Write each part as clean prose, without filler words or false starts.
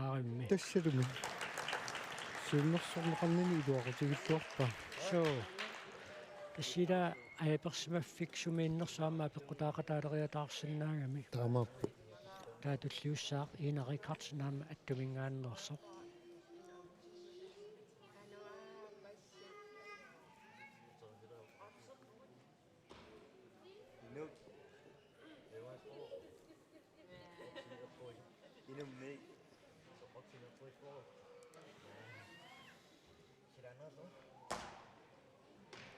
ааримми тассалуми сиуннэрсорнеқарнани илуақутигиллуарпа so тассила аяперсимаффик сумииннэрсуама пеққутаақатаалериатаарсинаагами таамааппу таатуллиуссаақ иинарикартинаама аттумингааннерсо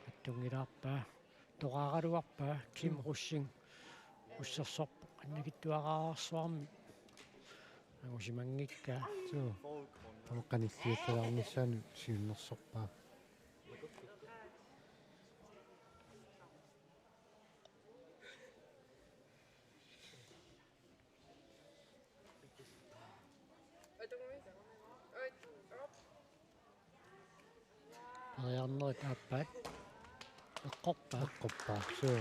аттунгилаарпаа тоқаагалуарпаа Ким Руссинг уссерсорпо аннагиттуараарсуарми агусимангикка соо тамаққаниссиассалаарниссаани сиуннэрсорпаа ариарнери тааппаат эққорпаа соо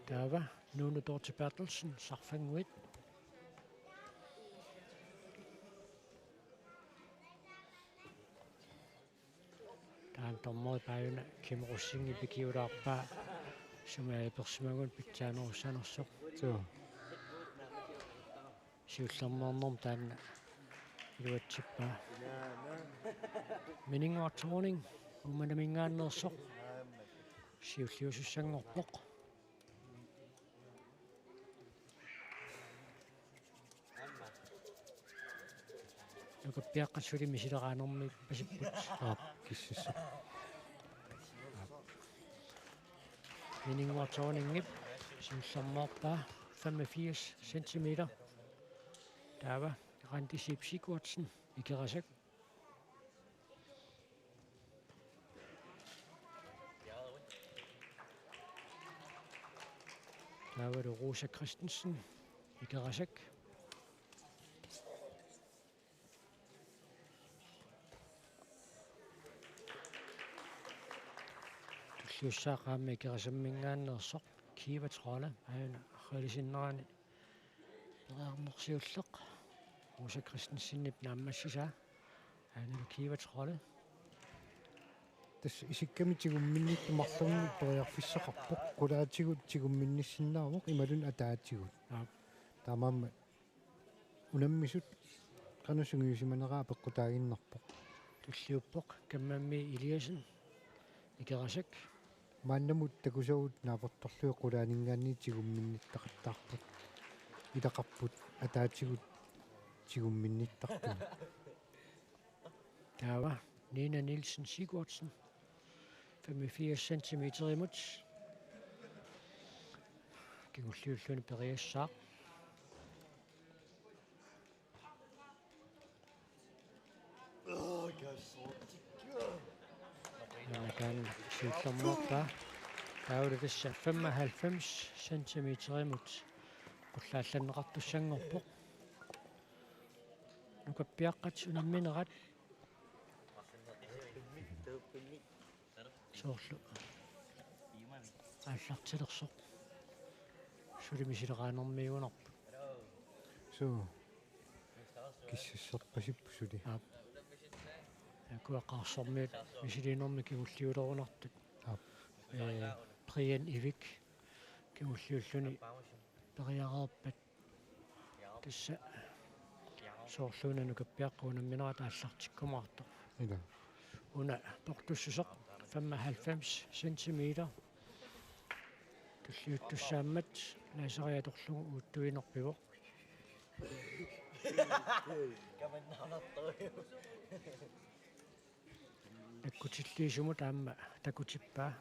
таава нуну Dorte Bertelsen сарфангуит таан томмой пааюна Ким Руссинги пикиулаарпаа сумаа персимагун питсаанерусанерсоқ соо сиуллернернерм таанна илуатсиппаа минингуартуунинг уманамингааннерсоқ сиуллиусуссангорпоқ нукаппиаққассули мисилераанерми пасиппут киссисса минингуартуунингип сиуллернерпаа 85 cm таава рантисипсикуатсен икерасак таава Rosa Christensen икерасак туллиуссаақаами икерасаммингааннерсоқ киватрола аана халисиннерани пераарнерсиуллеқ Rosa Christensen нааммассисаа аана киватрола тас исиккамитигумминнитту марлугни ториарфиссақарпоқ кулаатигут тигумминниссиннаавоқ ималун атаатигут таамаама унаммисут канусунгиусиманераа пеққутаагиннарпоқ туллиуппоқ каммамми Илиасен икерасак мааннамут такусагут наапорторлуи кулаанингаанни тигумминниттақаттаарпут илақарпут атаатигут тигумминниттарту таава Nina Nielsen Sigurdsen 85 cm imod кигуллиуллуни периассаа накан сиуллермууппа таулатасса 95 cm imod qulлаалланнеқартуссангорпоқ нукаппиаққат унамминерат соорлу ааллартилерсоқ сулимисилераанермиунарпу соо киссиссерпасиппу сули акуақарсормиут мисилинерми кигуллиулерунартут приен ивик кигуллиуллуни периарерпат тасса соорлуна нукаппиаққунамминерат ааллартиккумаартоқ ила уна портуссусеқ 95 cm туллиуттуссааммат ласериаторлугу уттуинерпивоқ таккутиллиисуму таама такутиппаа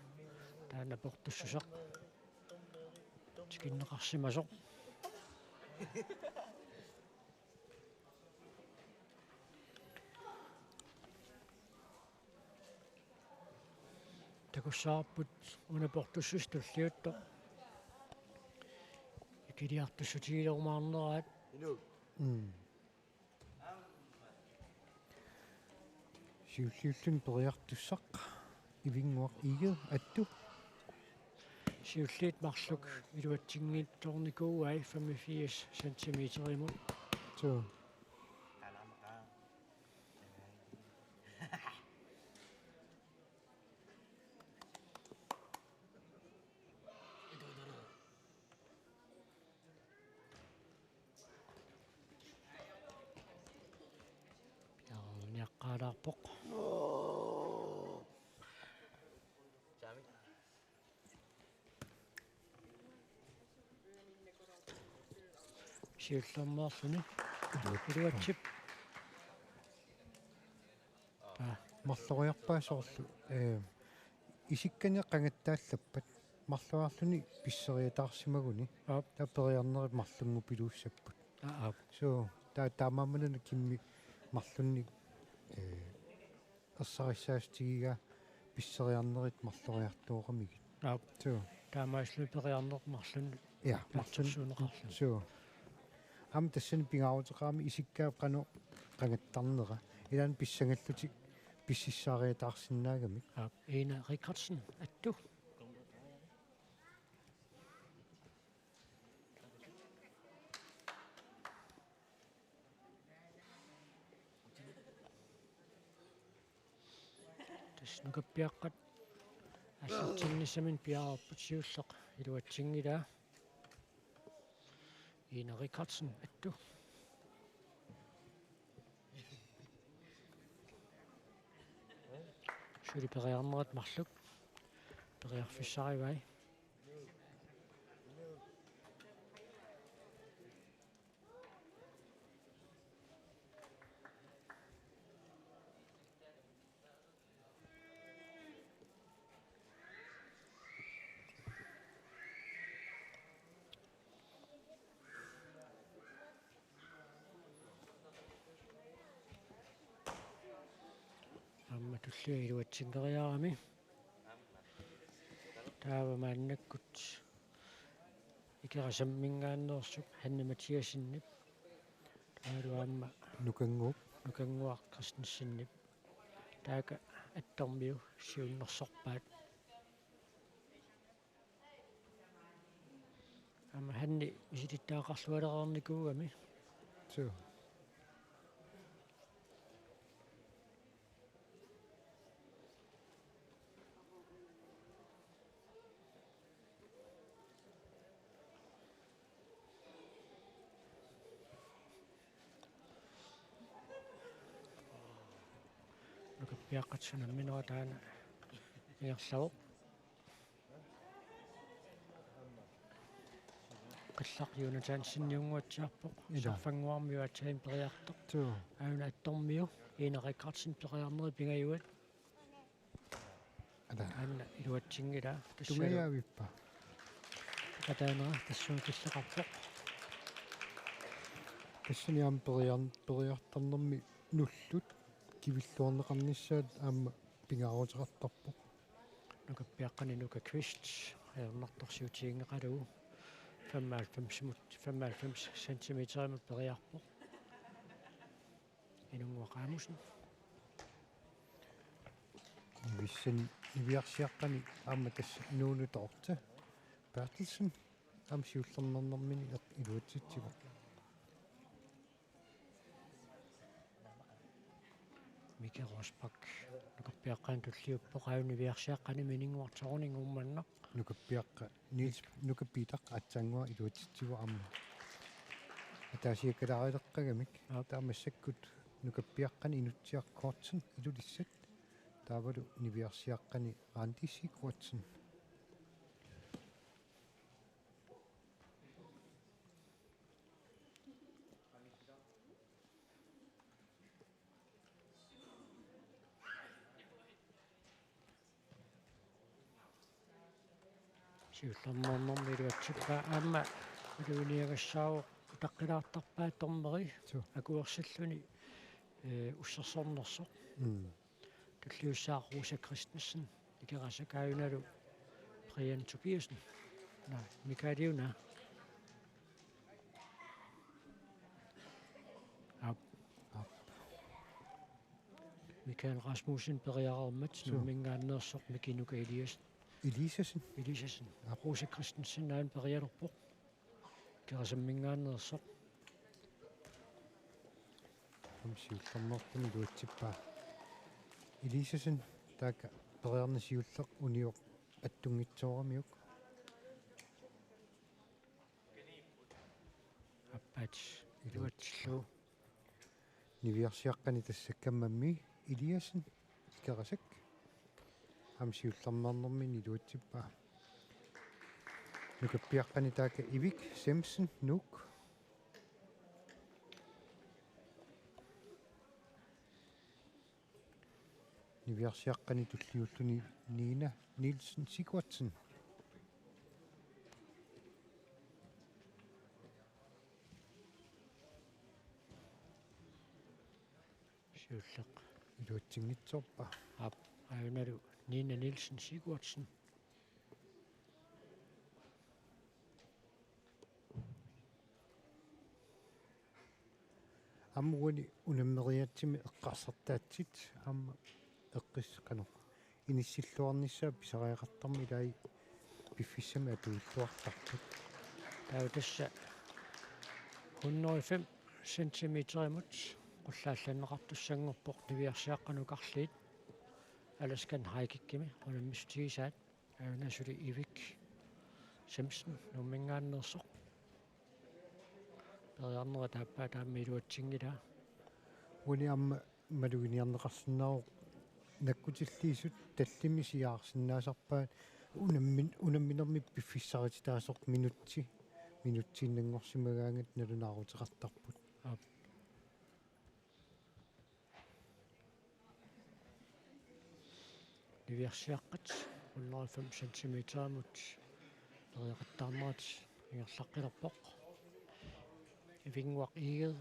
таана портуссусеқ тикиннеқарсимасоқ такуссаарпут унапортуссус туллиутто икилиартуссутигилермаарнераат сиуллиуллун периартуссақ ивингуақ иге атту Siulliit marluk iluatsingiittornikuuai 85 centimeter. So Niaqqaalaarpoq. Siullermaarluni iluatsip. марлориарпаасоорлу исиккани qangattaallappat марлуаарлуни писсериатаарсимагуни тапериарнери марлунгу пилууссаппут so таамааманана кимми марлунни ерсариссаастигига писсериарнерит марлориартуоqamigit so таамааслу периарнер марлун ja марлунсуунеқарлу so ам тассани пингаарутеқарми исиккаап кану qangattarnera илаан писсангаллутик писсиссаариатаарсинаагамик Ina Rikardsen attu таснукаппиаққат ассатсиннисамин пиаараппут сиуллеқ илуатсингилаа Ina Rikardsen attu Suli periarnerat marluk periarfissarivai Amma tullia iluatsinkeriarami taava maannakkut ikerasammingaannersuk Hanne Mathiasinnip taaluamma nukanguaq Christensinnip taaka attormiu siunnersorpaat amma Hanne isitittaaqarlualerarnikuugami so nukappiaqqatsunamminera taana igerlavuq qillaqyuunataan sinniunguatsiarpoq sarfanguarmiu atsain periartoq so auna attormiu Ina Rikardsen periarneri pingayuat anna iluatsingila tungayaavippa qataanera tassuun killeqarpoq тассани аам периарtarnermi нуллут кивиллуорнеқарнissaат аама пингаарутеқартарпо nukappiaqqani nuka Kvist aernartorsiutiingeqaluu 95 centimeter periarpoq inunguaqaamusin виссани ивиарсиаққани аама тасса нуунуторта Bertelsen аам сиуллернернэрмини илуатситсиго Mika Rosbak nukappiaqqaan tulliuppoq auniviarsiaqqani mininguartoruningummanneq нукаппиаққа Нилс нукаппитаққа атсаангуа илуатситсиго аама атаасиаккаларилеккагамик таамассаккут нукаппиаққани инутсиаркоортсен илулиссат таавалу нивиарсиаққани раантиссикуатсен siullernernermi iluatsippa aamma iluuniagassaavuq utaqqilaartarpaa tormeri akuersalluni ussерсорнерсоq tulliussaaq Rosa Christensen ikerasakaayunalu Brian Tobiasen na Mikaeliuna Mikael Rasmussen periarermat nummingaanneersoq Mikinuka Eliasen Elisasen. Elisasen. Rose Christensen er en perialerpoq. Kerasammingaannersoq. Amsiullernerpuni luutsippa. Elisasen taaka periarnasiulleq unioq attungitsooramiuk. Appats. Iluatsillu. Niviarsiaqqani tassakkammammi Eliasen ikerasak. Amsiullernernermi niluutsippa. Nukappiaqqani taaka Ivik Simpson Nuk. Niviarsiaqqani tulliulluni Nina Nielsen Sigurdsson. Siulleq. Iluatsingitsorpa. Ajunalu Nina Nielsen Sigurdsson. Ammuani unammeriatsimi eqqarsartaatsit amma eqqissaqano inissilluarnissaa pisariaqartarmi ilai piffissami atuulluartarput. Tauutassa 105 centimeterimut qullaallanneqartussangorpoq niviarsiaqqanukarliit Alaskan haikikkimi unammistigisaat ajunasuli Ivik Simpson nummingaannersoq periarnera taappaa taammi iluatsingila Uani amma maluginiarneqarsinnaaru nakkutilliisut tallimi siaarsinnaasarpaat unamminermi piffissariti minutsiinnangorsimagaangat nalunaaruteqartarput. Niviarsiaqqat 105 centimeterimut periaqattaarnerat ingerlaqqilerpoq ivingguaq iiget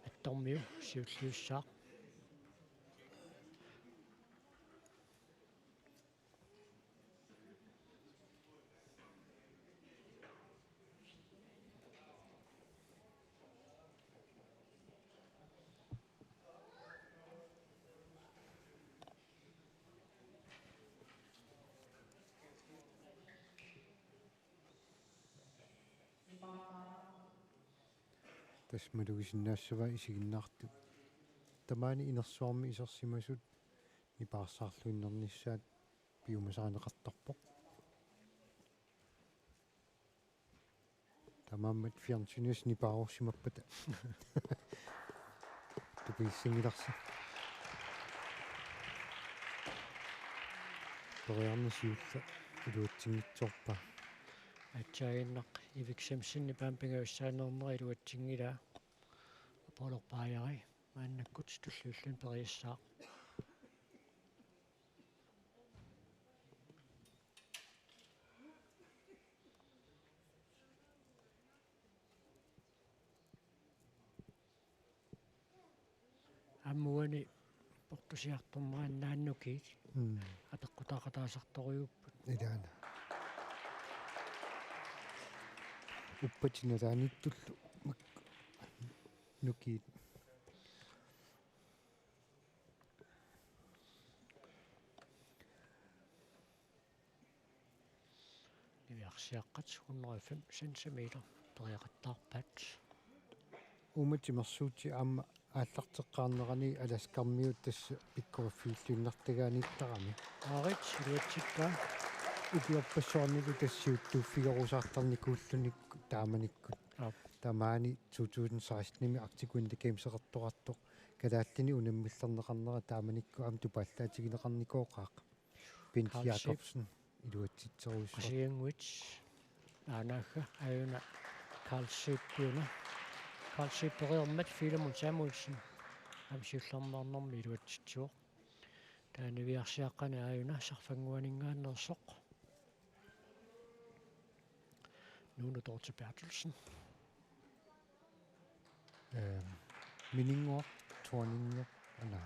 attormiu siulliussaaq Tasmalugisinaassava isiginnaartu tamaani inersuarmi isersimasut nipaarsаарluinnernissaat piumasaaneqartarpoq tamaammat fiarnsinuas nipaarorsimappata tupiissingilarsi periarnasiulla iluatsingitsorpa atsaagиннақ Ivik Simpson nipaampigaussaanernera iluatsingila apolorpaajari maannakkut tulluullun periassaaq аммуани портусиарторнераннааннукиит апеққутаақатаасарторюуппут илаана уппатиналааниттуллу нукиит niviarsiaqqat 105 centimeter periaqattaarpat уматимерсуути аама ааллартеққарнерани аласкармиут тасса пиккоффиуллуннартагааниттарами аарит иluatsippa укиорпассуарнилу тассиуттууффигорусаартарникууллуникку тааманиккут тамаани 2016-ними актикуинда геймсеқартоқартоқ калааллини унаммиллернеқарнера тааманикку аам тупааллаатигинеқарникооқаақ Бент Якобсен илуатситсеруиссоо qasianguit aanagga ajuna Karlsippiuna Karlsippereermat Filemon Samuelsen amsiullernernermi iluatsitsuoq taaniviarsiaqqani ajuna sarfanguaningaannersoq Nuno Dorte Bertelsen минингуар туаниннер ана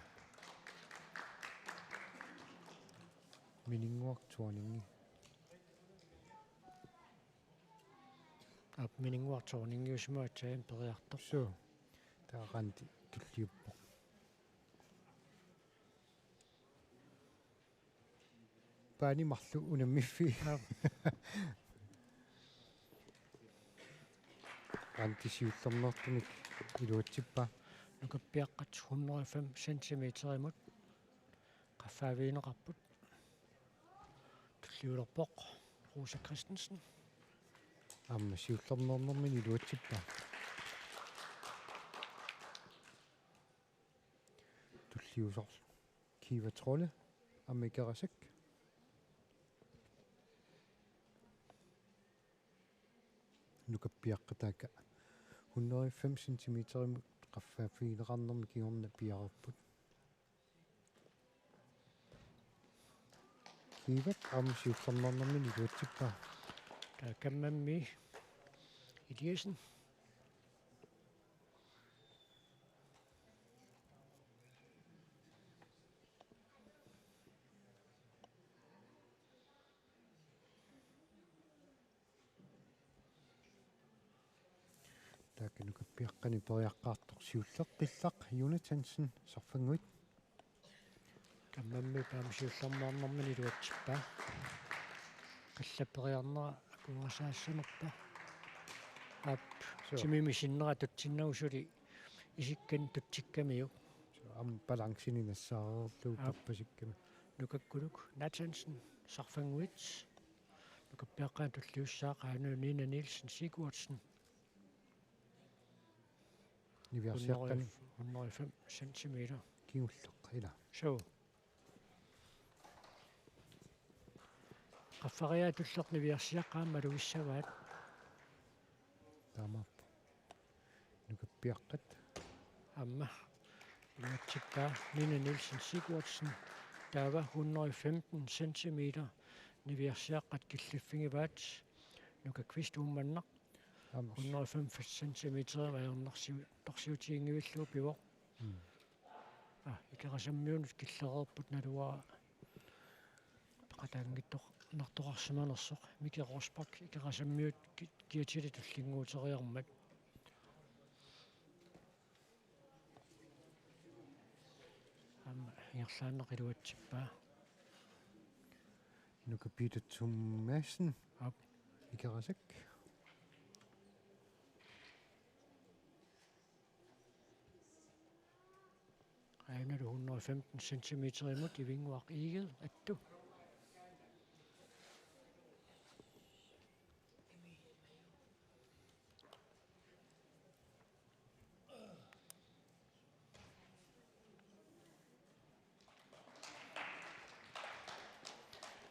минингуар туанинги miningуartorningiusmaatsaam periartor so taaranti tulliuppo paani marlu unamiffi antisiullernertumik iluatsippa nukappiaqqat 105 centimeter imut qaffaaviineqarput tulliulerpoq Rosa Christensen amma siullernernermin iluatsippa tulliusor Kiva Trolle Amikarasak nukappiaqqataaka 105 centimeter imut qaffaafiineqarnermi kiorna piarupput Kivat amma siullernernermin iluatsippa taakammammi Eliasen taakkanukappiaqqani periaqqaartoq siulleq qillaq Jonathansen sarfanguit kammammi paamsiullermaarnermin iluatsippa qallaperiarnera akuasaassinerpa ap timimissinnera tutsinnerusuli isikkan tutsikkamiu am balansini nassaareerlu tappasikkami nukakkuluk Nathansen sarfanguit nukappiaqqaan tulliussaaqa Nina Nielsen Sigurdsen niviarsiaqqani 105 centimeter kiulleq ila so qaffariaatullerni viarsiaqqaamma luissavaat taamappu nukappiaqqat amma luatsippaa Nina Nielsen Sigurdsen taava 115 centimeter niviarsiaqqat killiffingivaat nukakvistuummanneq 105 centimeter vajarnersiu torsiutiingivillu pivo ikerasammiunut killererput naluaa paqataangittoq nartoqarsimanersoq Miki Rosberg ikerasammiut kiatili tullinguuteriarmat amma ingerlaanneq iluatsippaa nukappiitatsummaassan ikerasak Ainalu 115 centimeter imut ivinguaq iiged attu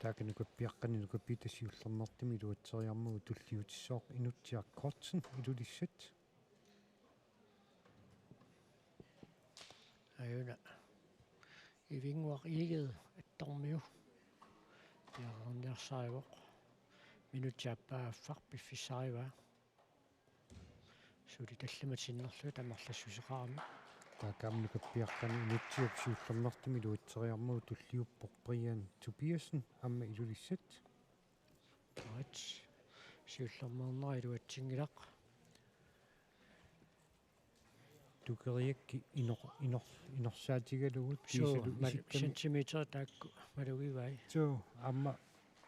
taakkanukappiaqqani nukappiitassiullernertimi iluatseriarmugu tulliutissoq inutsiaq kortsen ilulissat ayuna ivinguaq iiged attormiu piarerniarsaarivoq minutiappaaffaq piffissarivaa suli tallamatiinnerlu tamarlassuseqarami taakkaamnukappiaqqani inutsiup siullernertimi iluatseriarmugu tulliuppoq Brian Tobiasen amma ilulissat rat siullermeernera iluatsingilaq tukeriakki inorsaatigalugut so centimeter taakku malugivai so amma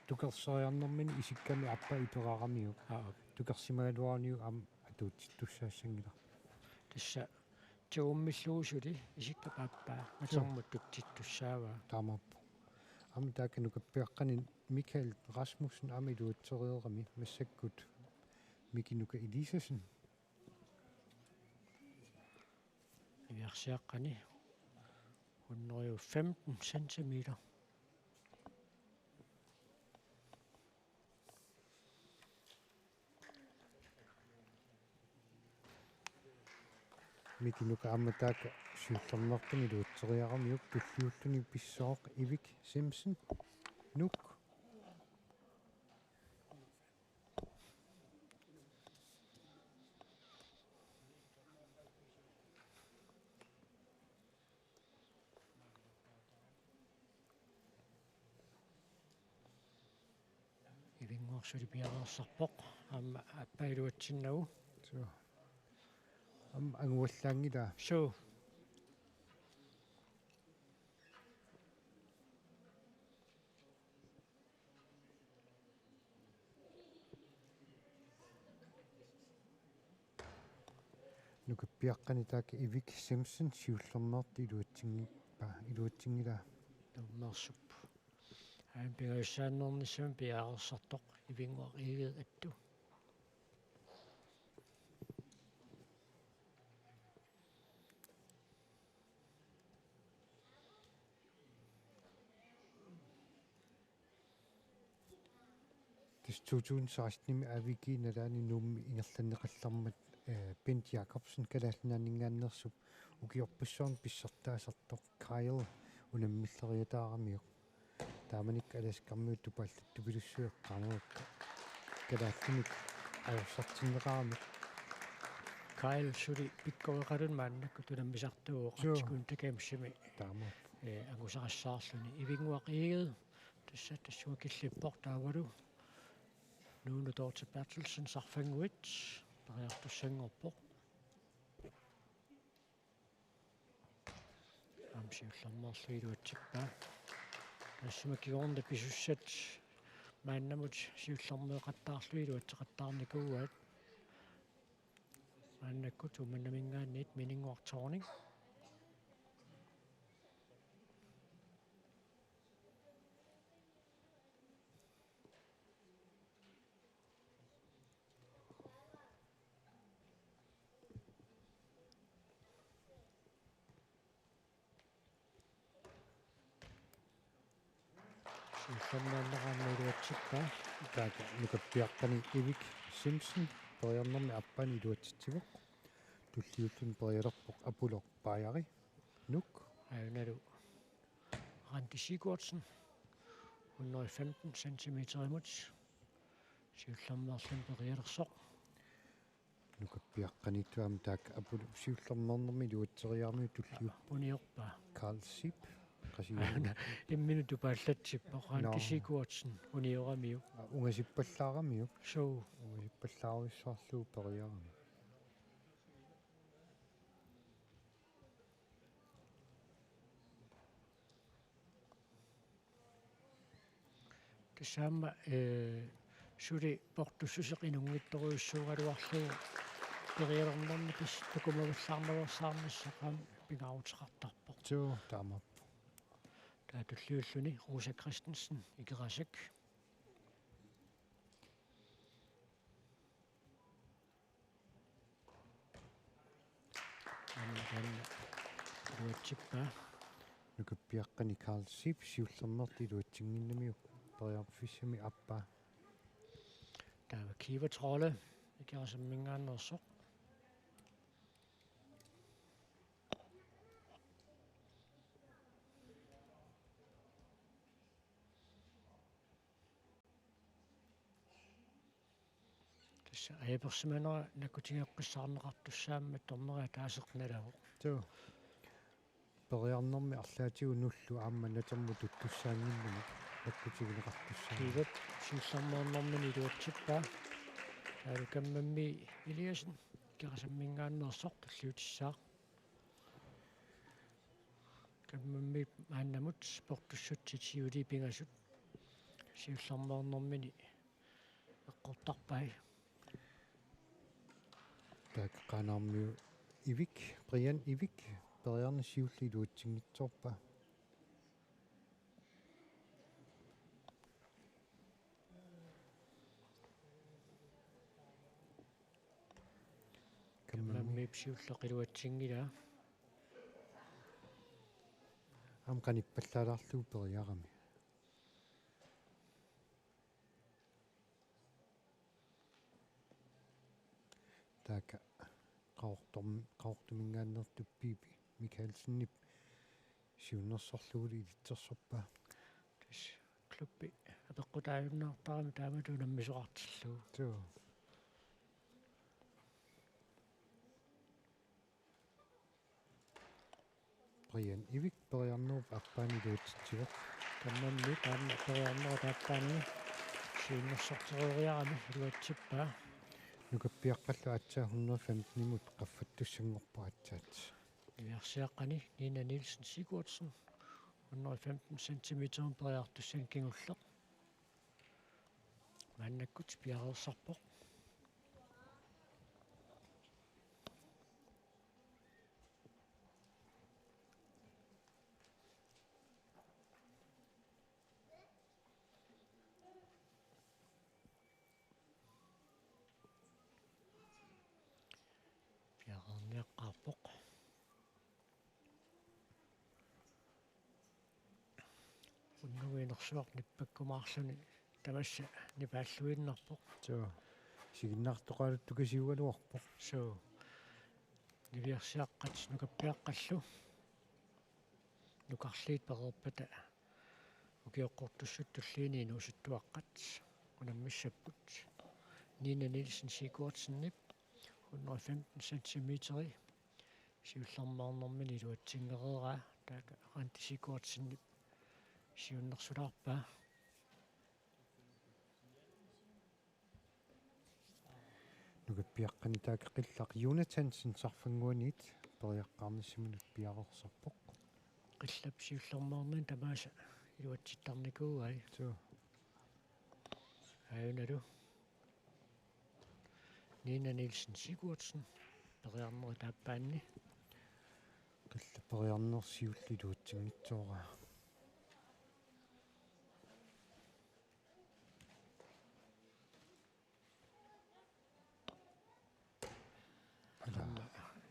tukerseriarnermini isikkami appa iperaramiu tukersimagaluarniu am atuutittussaassangila tassa taummilluusuli isikkapaappaa matermut tuttittussaavaa taamappu amma taakkanukappiaqqani Michael Rasmussen am iluatsererami massakkut Mikinuka Elisasen viarsiaqqani 115 centimeter Mikinuka amma taakka siullernertimi iluatseriaramiuk tulliulluni pissooq Ivik Simpson nuk ivinguarsuli piareersarpoq amma appailuatsinnagu so am anguallaangila so Nukappiaqqani taaka Ivik Simpson siullernerti iluatsingila. Tummersup. Han pingaissaannernissaam piaarersartoq ivinguaq iiget attu. Tis 2016 aviki nalaani nuummi ingerlanneqallarmat Bent Jacobsen kalaallinaaningaannersup ukiorpussuarn pissartaasartoq Kyle unammilleriataaramiuq taamanik alaskarmiut tupaallattupilussueqqaamukka kalaallimik ajorsartinneqaramik Kyle suli pikkoiqalun maannakku tunammisartuuqartikun takamsimi taama angusaqassaarluni ivinguaq iiget tassua killippoq taavalu nuunu Dorte Bertelsen sarfanguit pariartussanngorpoq amsiullermerluiluatsippa тассумакигорнда писуссат мааннамут сиуллэрмеэқаттаарлуилуатсеқаттаарникууаат мааннаккут уманнамингаанниит минингуарторник сиуллэрмеаннерааммилуатсиппа taaka nukappiaqqani Ivik Simpson periarnermi appani iluatsitsivuq tulliullun perialerpoq apuloq paajari nuk Аюналу Randi Sigurdsen 115 cm imut сиуллэрмерлун периалерсоқ nukappiaqqanittuam taaka apulu siullernernermi iluatseriarmi tulliu униорпа Carl Sip qasiuna иммину тупааллатсиппа Randi Sigurdsen униорамиу ungasippallaaramiuq суу ungasippallaarissarluu periarami тассаама сули портуссусеқ инунгитторуйуссуугалуарлугу периалернерни пис такумаваллаарнаварсаарнассақаам пингаарутеқартарпоқ too taama таатуллиуллуни Rosa Christensen икерасак анна руатсиппа nukappiaqqani Carl Sip siullernerti iluatsinginnamiuq periarfissami appa таава киватроlle икерасаммингааннерсоқ тасса аяперсиманера накутигеққиссаарнеқартуссаамма торнериа таасеқналагу too periarnermi арлаатигу нуллу аама натерму туттуссаангиннами наккутигинеқартуссаа киват сиуллэрмеернэрмини илуатсиппа таалу каммамми Илиасен икерасаммингааннерсоқ таллиутиссаа каммамми мааннамут спортуссутсит сиули пингасут сиуллэрмеернэрмини эққортарпай taaka qaanaarmiu Ivik Brian Ivik periarni siulli iluatsingitsoorpa каммамми псиуллеқилуатсингила am qanippallaalарлуу periarami taaka qaortumingaannertuppiipi Mikkelsenip siunnersorluuli ilitsersorpa тас клубби апеққутааюннаартарами таамату наммисоқартиллуу too Brian Ivik periarnuup appaani iluatsitsivoq каммамми таама периарнера тааппаани сиуннерсортериарами илуатсиппаа nukappiaqqallu atsaa 115 imut qaffattussanngorpaatsaat иверсиаққани Nina Nielsen Sigurdsen 115 cm периартуссан кингуллеқ мааннаккут пиареерсарпоқ aqarpoq unnuinersuaq nippakkumaarluni tamassa nipaalluinnarpoq so siginnartoqalutukasiugaluarpoq so niviarsiaqqat nukappiaqqallu nukarliit peqerpata ukiоққортуссут туллиини усуттуаққат унаммиссаппут Nina Nielsen Sigurdsenip 115 centimeteri siullermaarnermini luatsingereeraa taaka Randi Sigurdsenip siunnersularpaa nukappiaqqani taaqeqillaq Jonathansen sarfanguanit periaqqaarnissimut piarersarpoq qillap siullermaarnin tamaasa iluatsittarnikuugai so ayunalu Nina Nielsen Sigurdsen periarneri taappaanni qillaperiarnersiulliluutsiнгитсоора ala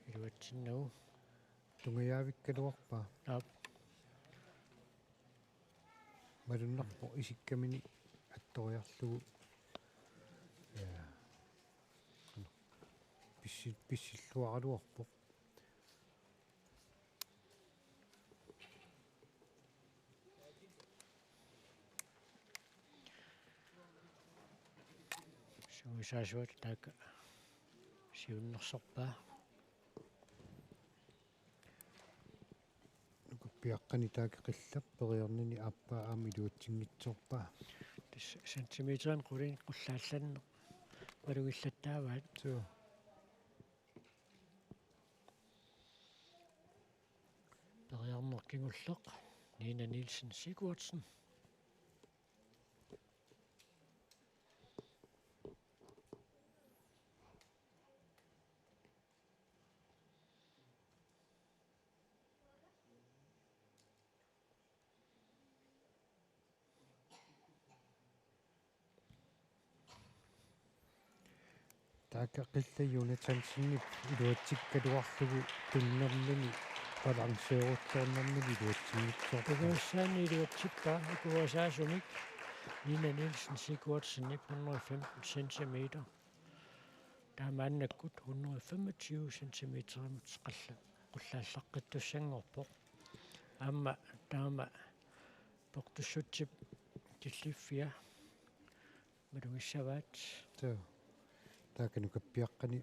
iluatsinnagu tungayaavиккалуарпаа aap малуннарпо исиккамини атториарлугу писсиллуаралуарпоq suusaasuat taaka siunnersorpaa nukappiaqqani taaqeqillap periarnini aappaa aami iluutsiнгитсорпаа тасса сантиметрин qulin qullaallanne малугиллаттааваат so periarnerkingulleq Nina Nielsen Sigurdsen таақеқилла Jonathansenip илуатсиккалуарлугу туннернини балансеерутсоорнэрнили илуатсингитсорпаа Ugaassaani iluatsippa ikuasaasumik Nina Nielsen Sigurdsenip 115 centimeter taamaannakkut 125 centimeterimut qalla qullaallaqqittussangorpoq aamma taama portussutsip tilliffia malungissavaat so тааканукаппиаққани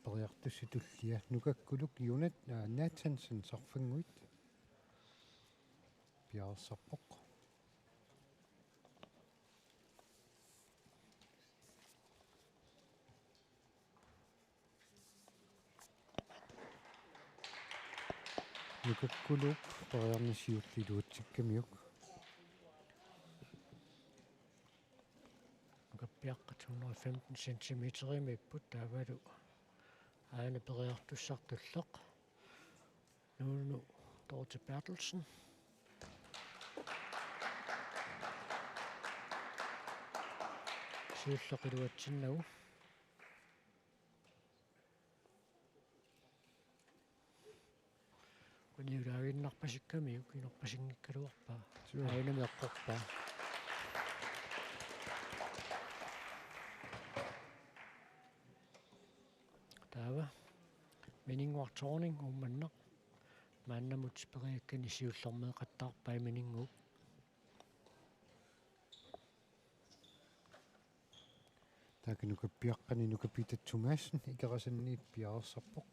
периартусситуллия нукаккулук Jonathansen сарфангуит пиарсарпоқ нукаккулук периарнисиуллилуутсиккамиук nukappiaqqat 115 centimeterimipпут таавалу aana periartussartulleq nuunu Dorte Bertelsen siulleqiluatsinnagu uniulaaginnarpasikkamiuk inerpasiнгиккалуарpaa aunami eqqorpaa taava mininguartorning ummanneq maannamut periakkani siullermeeqattaarpai mininguuk тааканукаппиаққани нукапитатсумаассин икерасанниит пиарерсарпоқ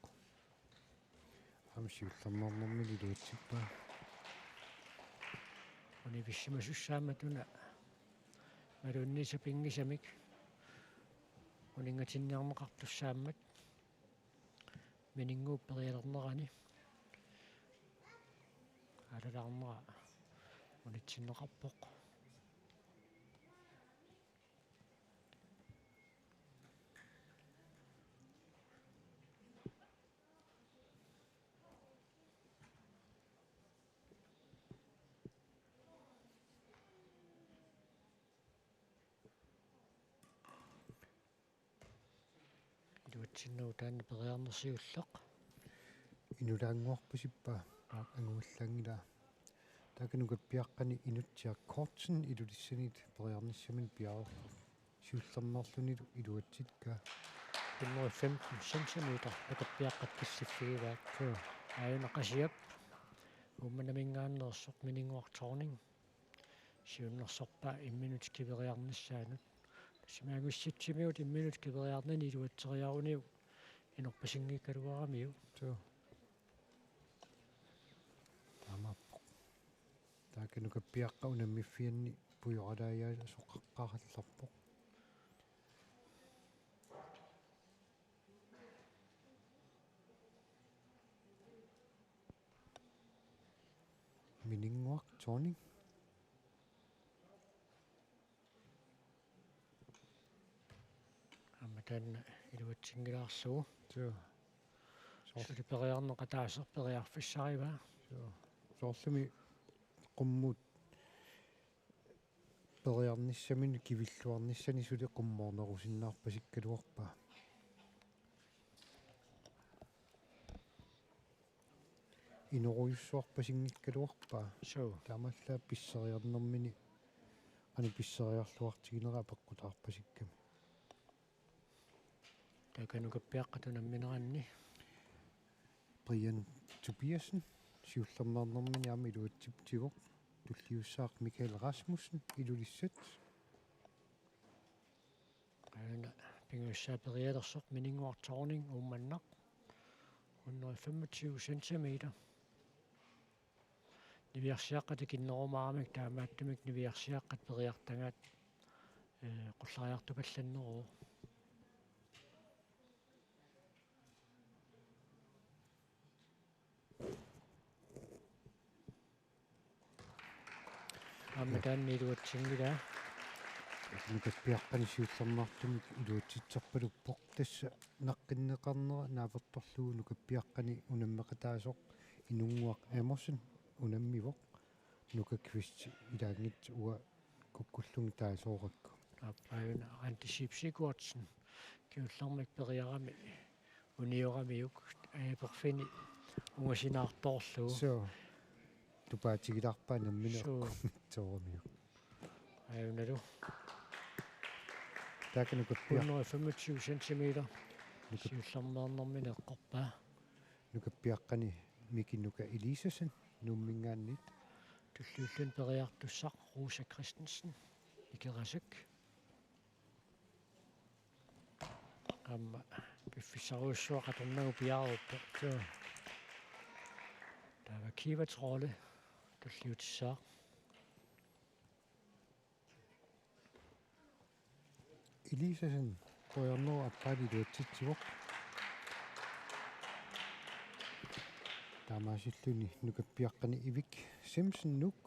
амсиуллермаарнэрмили луутсиппаа унивиссимасуссааматуна малууннисапингисамик унингатинниарнеқартуссааммат минингууп периалернерани алалаарнера унитсиннеқарпоқ илуатсиннуу таанна периарнерсиуллеқ inulaanguarpusippa anguullaangila taakanukapiaqqani inutsia kortsen ilulissanit periarnissamin piaorlu siullernerlunilu iluatsikka 115 centimeter nakappiaqqatkissiffigivaak aayunaqasiap ummanaminggaannersoq mininguartorning siunnersorpa imminut kiveriarnissaanut simaagussitsimiut imminut kiveriarnani iluatseriaruniu inorpasingikkaluaramiu taamappo taakanukapiaqqa unammifianni puyoralaayaala soqqaqqarallarpo mininguartorning amatan iluatsingilaarsugu suliperiarneqataaserperiarfissariva soorlumi qummut periarnissamini kivilluarnissani suli qummoornerusinnaarpasikkaluarpa inoruyussuarpasingikkaluarpa taamallaa pisseriarnermini qani pisseriarluartiginera peqqutaarpasikkami taakanukapiaqqatunammineranni Brian Tobiasen siullernernermini aama iluatsiptivoq tulliussaaq Michael Rasmussen ilulissat aana pinguussaaperialersoq mininguartorning ummannaq 125 centimeter niviarsiaqqat kinnerumaramik taamaattamik niviarsiaqqat periartangaat qullariartupallanneruu ammataanni iluatsingila nukappiaqqani siullernaartumik iluatsitserpaluppoq tassa naqqinneqarnera naavertorlugu nukappiaqqani unammeqataasoq inunguaq Emerson unammivoq nukakvissi ilaangit uga kukkullungi taasoorakku appauna antisipsikuartsen kiullermik periarami unioramiuk aperfini ungasinaartorlugu so tupaatigilarpaa nammineeqqu tooramiu ayunalu taakanukappia 125 centimeter siullernernermine eqqorpaa nukappiaqqani mikinnuka Elisasen nummingaannit tulluullun periartussaq Rosa Christensen ikerasak amma piffissaruussuaqatornagu piaruuppa taava kiivatrolle tulliutissaaq Elisasen qoyarneru appaali luatsitsivoq taamaasilluni nukappiaqqani Ivik Simpson nuk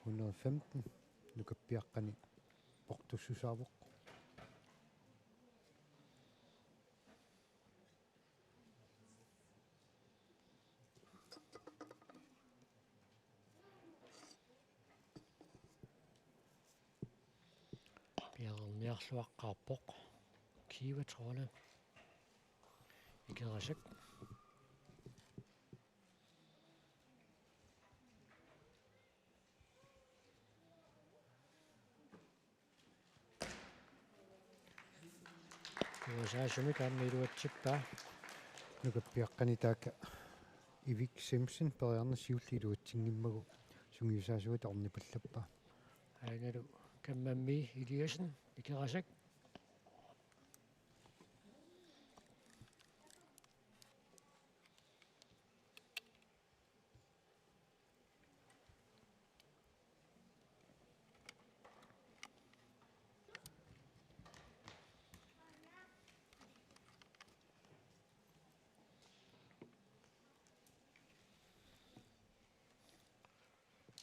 115 nukappiaqqani portussusaavoq piarniarluaqqaarpoq kiivatrolle ikerasak Saasumik aammiluatsippaa nukappiaqqani taaka Ivik Simpson periarnersiulli iluatsingimmagu sungiusaasuat ornipallappa ainalu kammammi Eliasen ikerasak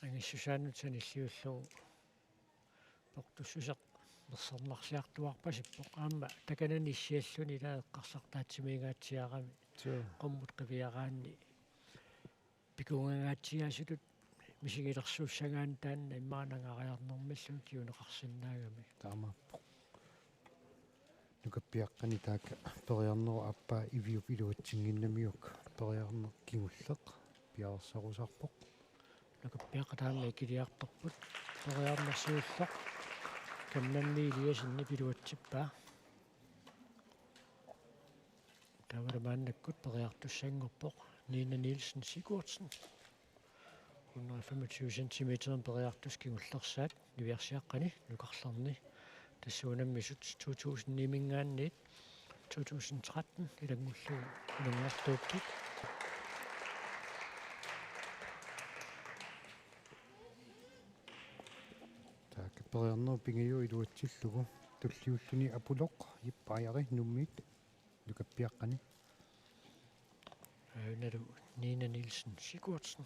анgissusaannutsan illiullugu portussuseq mersernersiartuarpasippoq aamma takanani issialluni ila eqqarsartaatsimiigaatsiarami qommut qiviaraanni pikungangaatsigaasutut misigilersuussangaan taanna immaanangariarnermallu kiuneqarsinnaagami taamappo нукаппиаққани таакка периарнеру аппаа ивиуп илуатсингиннамиук периарнер кигуллеқ пиарсарусарпоқ нукаппиаққатаама икилиарторпут периарнерсиуллоқ камнамми илиасинни пилуатсиппаа таварамааннаккут периартуссангорпоқ Nina Nielsen Sigurdsen 125 cm периартус кигуллерсаат нивиарсиаққани нукарларни тассуунаммисут 2009-мингаанниит 2013 илангуллуу илангартууппут таакка периарнер пингиу илуатсиллугу туллиуллуни апулоқ иппааяри нуммит нукаппиаққани Nalu Nina Nielsen Sigurdsen.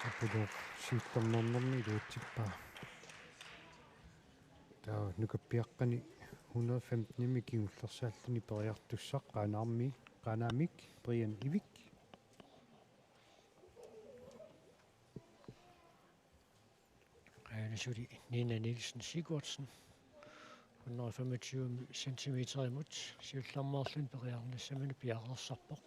апулоқ сиуллернернерни илуатсиппаа таа нукаппиаққани 115 кигуллерсааллуни периартуссақ qanaamik Brian Ivik Suri Nina Nielsen Sigurdsen 125 cm imod siullermerlun periarnissamani piarersarpoq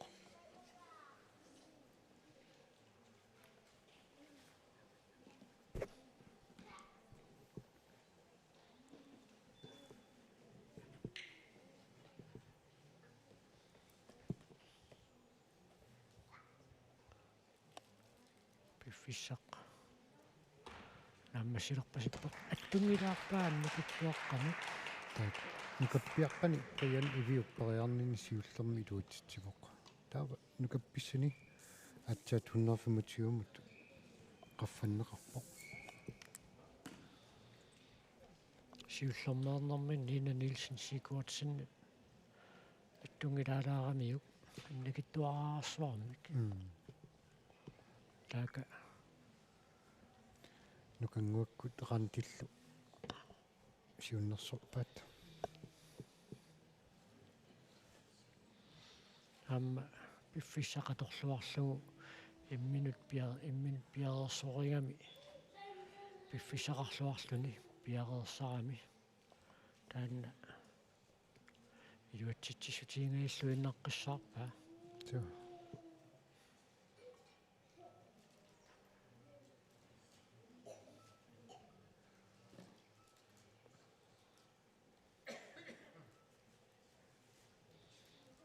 piffissaq наммасилерпасиппақ аттунгилаарпаан нукиппуаққамик таак нукаппиаққани таян ивиуп периарнини сиуллерми илуатситсивоқ таава нукапписсани атсаат 125-мут qaffannеқарпоқ сиуллермеернэрмин Nina Nielsen Sigurdsen аттунгилаалаарамиук иннакиттуараарсуармик така нукангуаккут рантиллу сиуннерсорпаат амма пиффиссақаторлуарлугу имминут пиареерсоригами пиффиссақарлуарлуни пиареерсарами таанна илуатситсисутиингаиллуиннаққиссаарпаа таа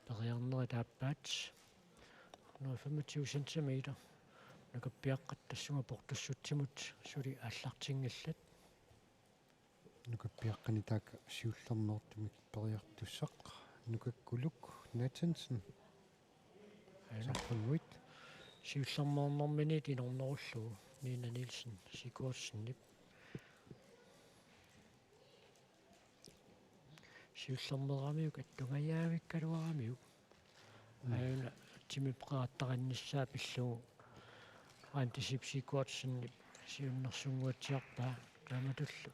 периарнери тааппаат 125 cm нукаппиаққат тассуга портуссутсимут сули аллартингиллат нукаппиаққани таак сиуллернеортумик периартуссақ нукаккулук Nathansen сарпунуит сиуллермеернэрмини тинорнеруллугу Nina Nielsen Sigurdsenнип сиуллермеерамиук аттунгаяавиккалуарамиук аана тимиппеқааттаранниссаа пиллугу антисип Sigurdsenнип сиуннерсунгуатсиарпаа тааматуллу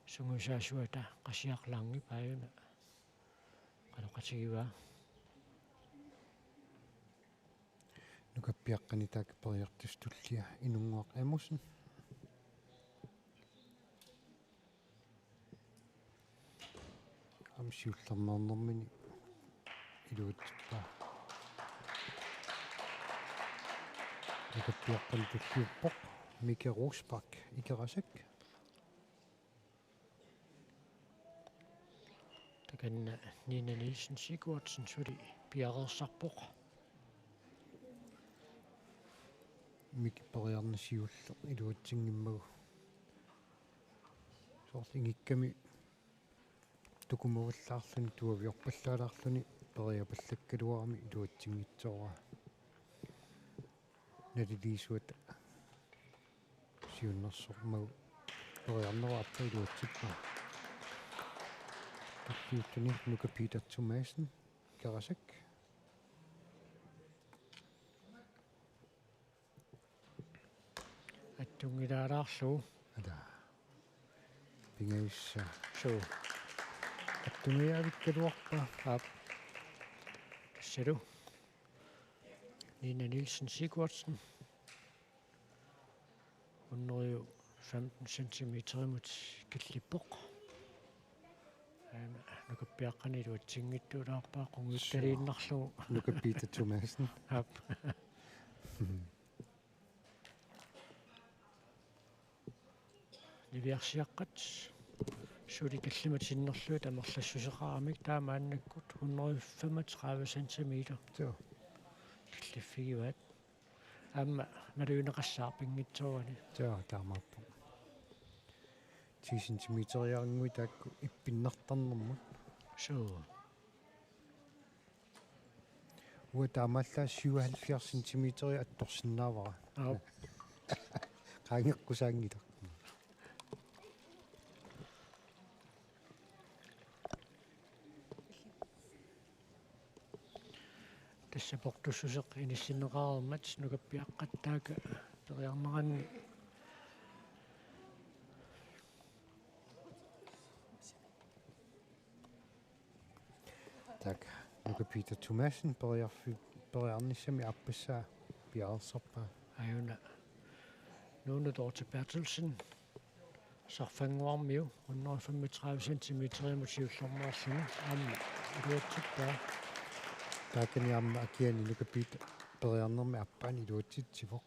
сунгусаасуата қасиарлаарни пааюна қалоқатигива нукаппиаққани таак периартустуллиа инунгуақ амусен амсиуллернернэрмини илуутсиппаа нукаппиаққани туллиуппоқ Мика Росбак икерасак таканна Nina Nielsen Sigurdsen сули пиареерсарпоқ мик периарнасиуллер илуутсингиммагу соорлингикками тукумуваллаарлуни туавиорпаллаалаарлуни периапаллаккалуарами илуутсингитсоора налилиисуат сиуннерсормагу периарнера аппа илуутсиппаа Tuttuni nuka Peter Thomasen Karasek аттунгилаалаарлу ада пингайса суу аттунгиавиккалуарпа ап тассалу Nina Nielsen Sigurdsen 115 centimeter imod killippoq nukappiaqqani luatsingittuulaarpaa qunguittaliinnarlugu Nuka Peter Thomasen. ap niviarsiaqqat suuli kallimatinnerluu tamerlassuseqaramik taamaannakkut 135 centimeter Så, killiffigivaat amma naluuneqassaarpinngitsuani så taamappu. 10 centimeteriarngui taakku ippinnartarnermut. suu Ua taamallaa 77 centimeteri attorsinnaavara. au Qaangeqqusaangita. тассапортуссусеқ инисинеқарермат нукаппиаққаттаака периарнеранни Tak. Nuka Peter Thomasen periarnissami appassaa piaarserpaa. ajuna Lone Dorte Bertelsen sarfanguarmiu 135 centimeter imod siullornerluni amma iluatsippaa Taakaniarma akiani Nuka Peter periarnermi appaani iluatsitsivoq.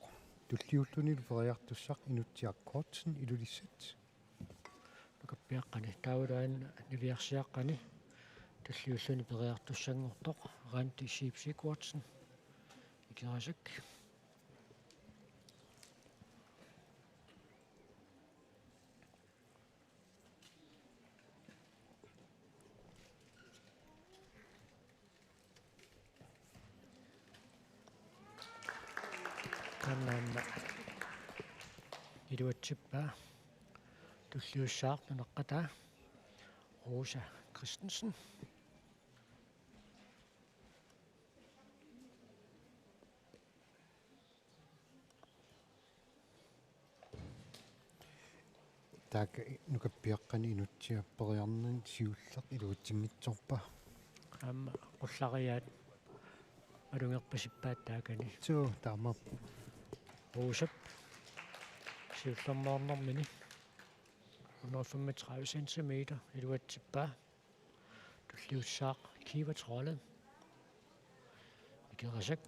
Tulliullunilu periartussaq inutsiakkoortsen ilulissat. nukappiaqqani tauluan niviarsiaqqani таллиуллуни периартуссангортоқ Randi Sigurdsen ikerasak kannaamma iluatsippaa tulliussaartuneqqataa Rosa Christensen Taaka nukappiaqqani inutsia periarnen siulleq iluutsingitsorpaa. amma qullariaat alungerpasippaat taakani Så taamappu. Rosap siullornernermini 135 centimeter iluatsippaa tulliussaaq kiivatrollet ikerasak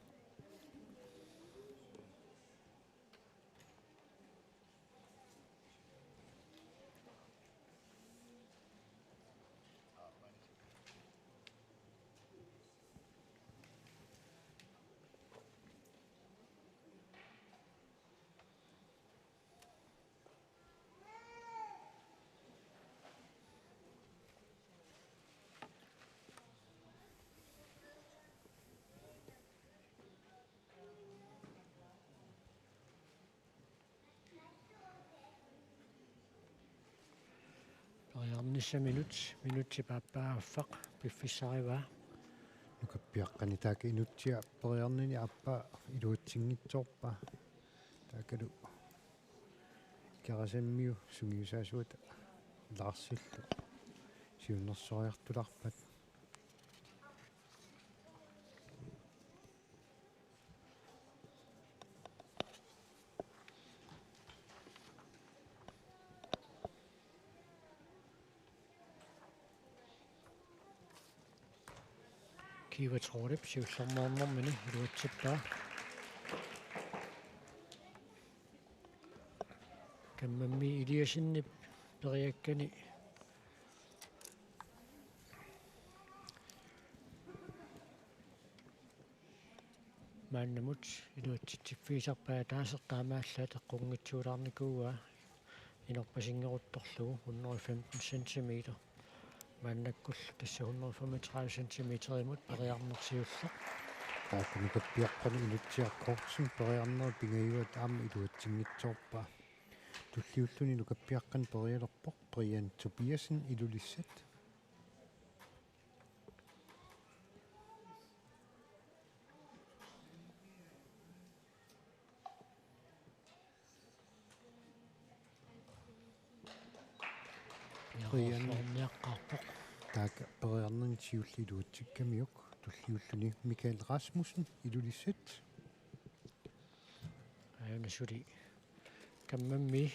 periarnissa minutti paappaaffaq piffissarivaa Nukappiaqqani taaka inutsia periarneni appaa iluutsingitsorpaa. Taakalu karasammiu sungiusaasuuta laarsillu siunnersoriartularpat. kiivatrollet siullornernermini iluatsippaa kammammi iliasinnip periakkani maannamut iluatsitsiffiisarpaa taasertaamaallaa teqqungitsuularnikuugaa inorpasingeruttorlugu 115 centimeter maannakkull tassa 135 centimeter imut periarnersiulleq Taaka nukappiaqqani inutsiakkoortsen periarner pingayuat aamma iluutsingitsorpaa. Tulliulluni nukappiaqqan perialerpoq Brian Tobiasen ilulissat. piarorlorniaqqarpoq Taaka periarnen siulliluutsikkamiuk tulliulluni Michael Rasmussen ilulisset Ayunasuli kammammi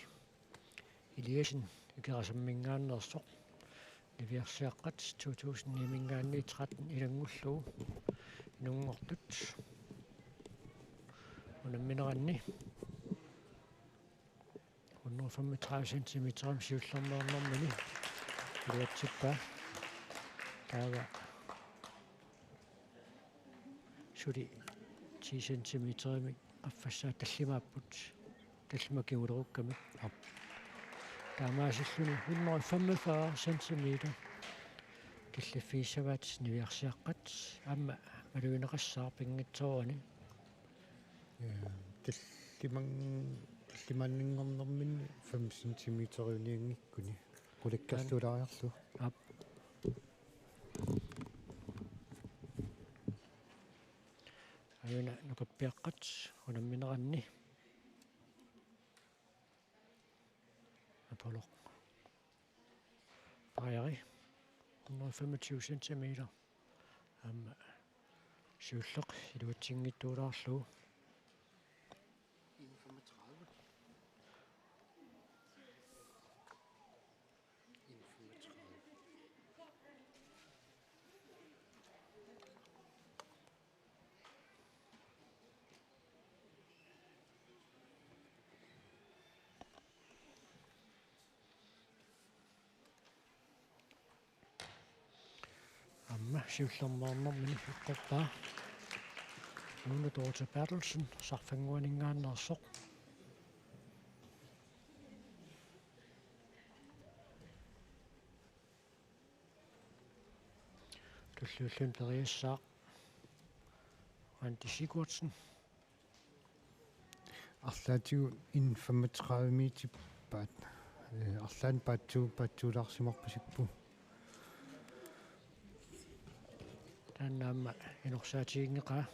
Eliasen ikerasammingaannersoq Niviarsiaqqat 2009 13 ilangullugu inungortut unammineranni 135 cm siullernernermini iluatsippa taava suli 10 cm qaffassaa tallimaapput tallimakigulerukkamik таамаасиллуни 145 сантиметр киллаффииссаваат нивиарсиаққат аама малуинеқассаар пингитсоруани таллиманнингорнэрминни 5 сантиметриуниангиккуни qulakkarlulaariarlu ап аюна нукаппиаққат унамминеранни Apollo. Bajeri. 125 cm. Sjulleq i det $2 Amma siullernernermini iqqorpaa Nuna Dorte Bertelsen sarfanguaningaannersoq tulluullun periassaaq Randi Sigurdsen арлаатигу ин 35 митиппаат арлаан паатсуулаарсимарпасиппу тааннаама инорсаатигиннеқаа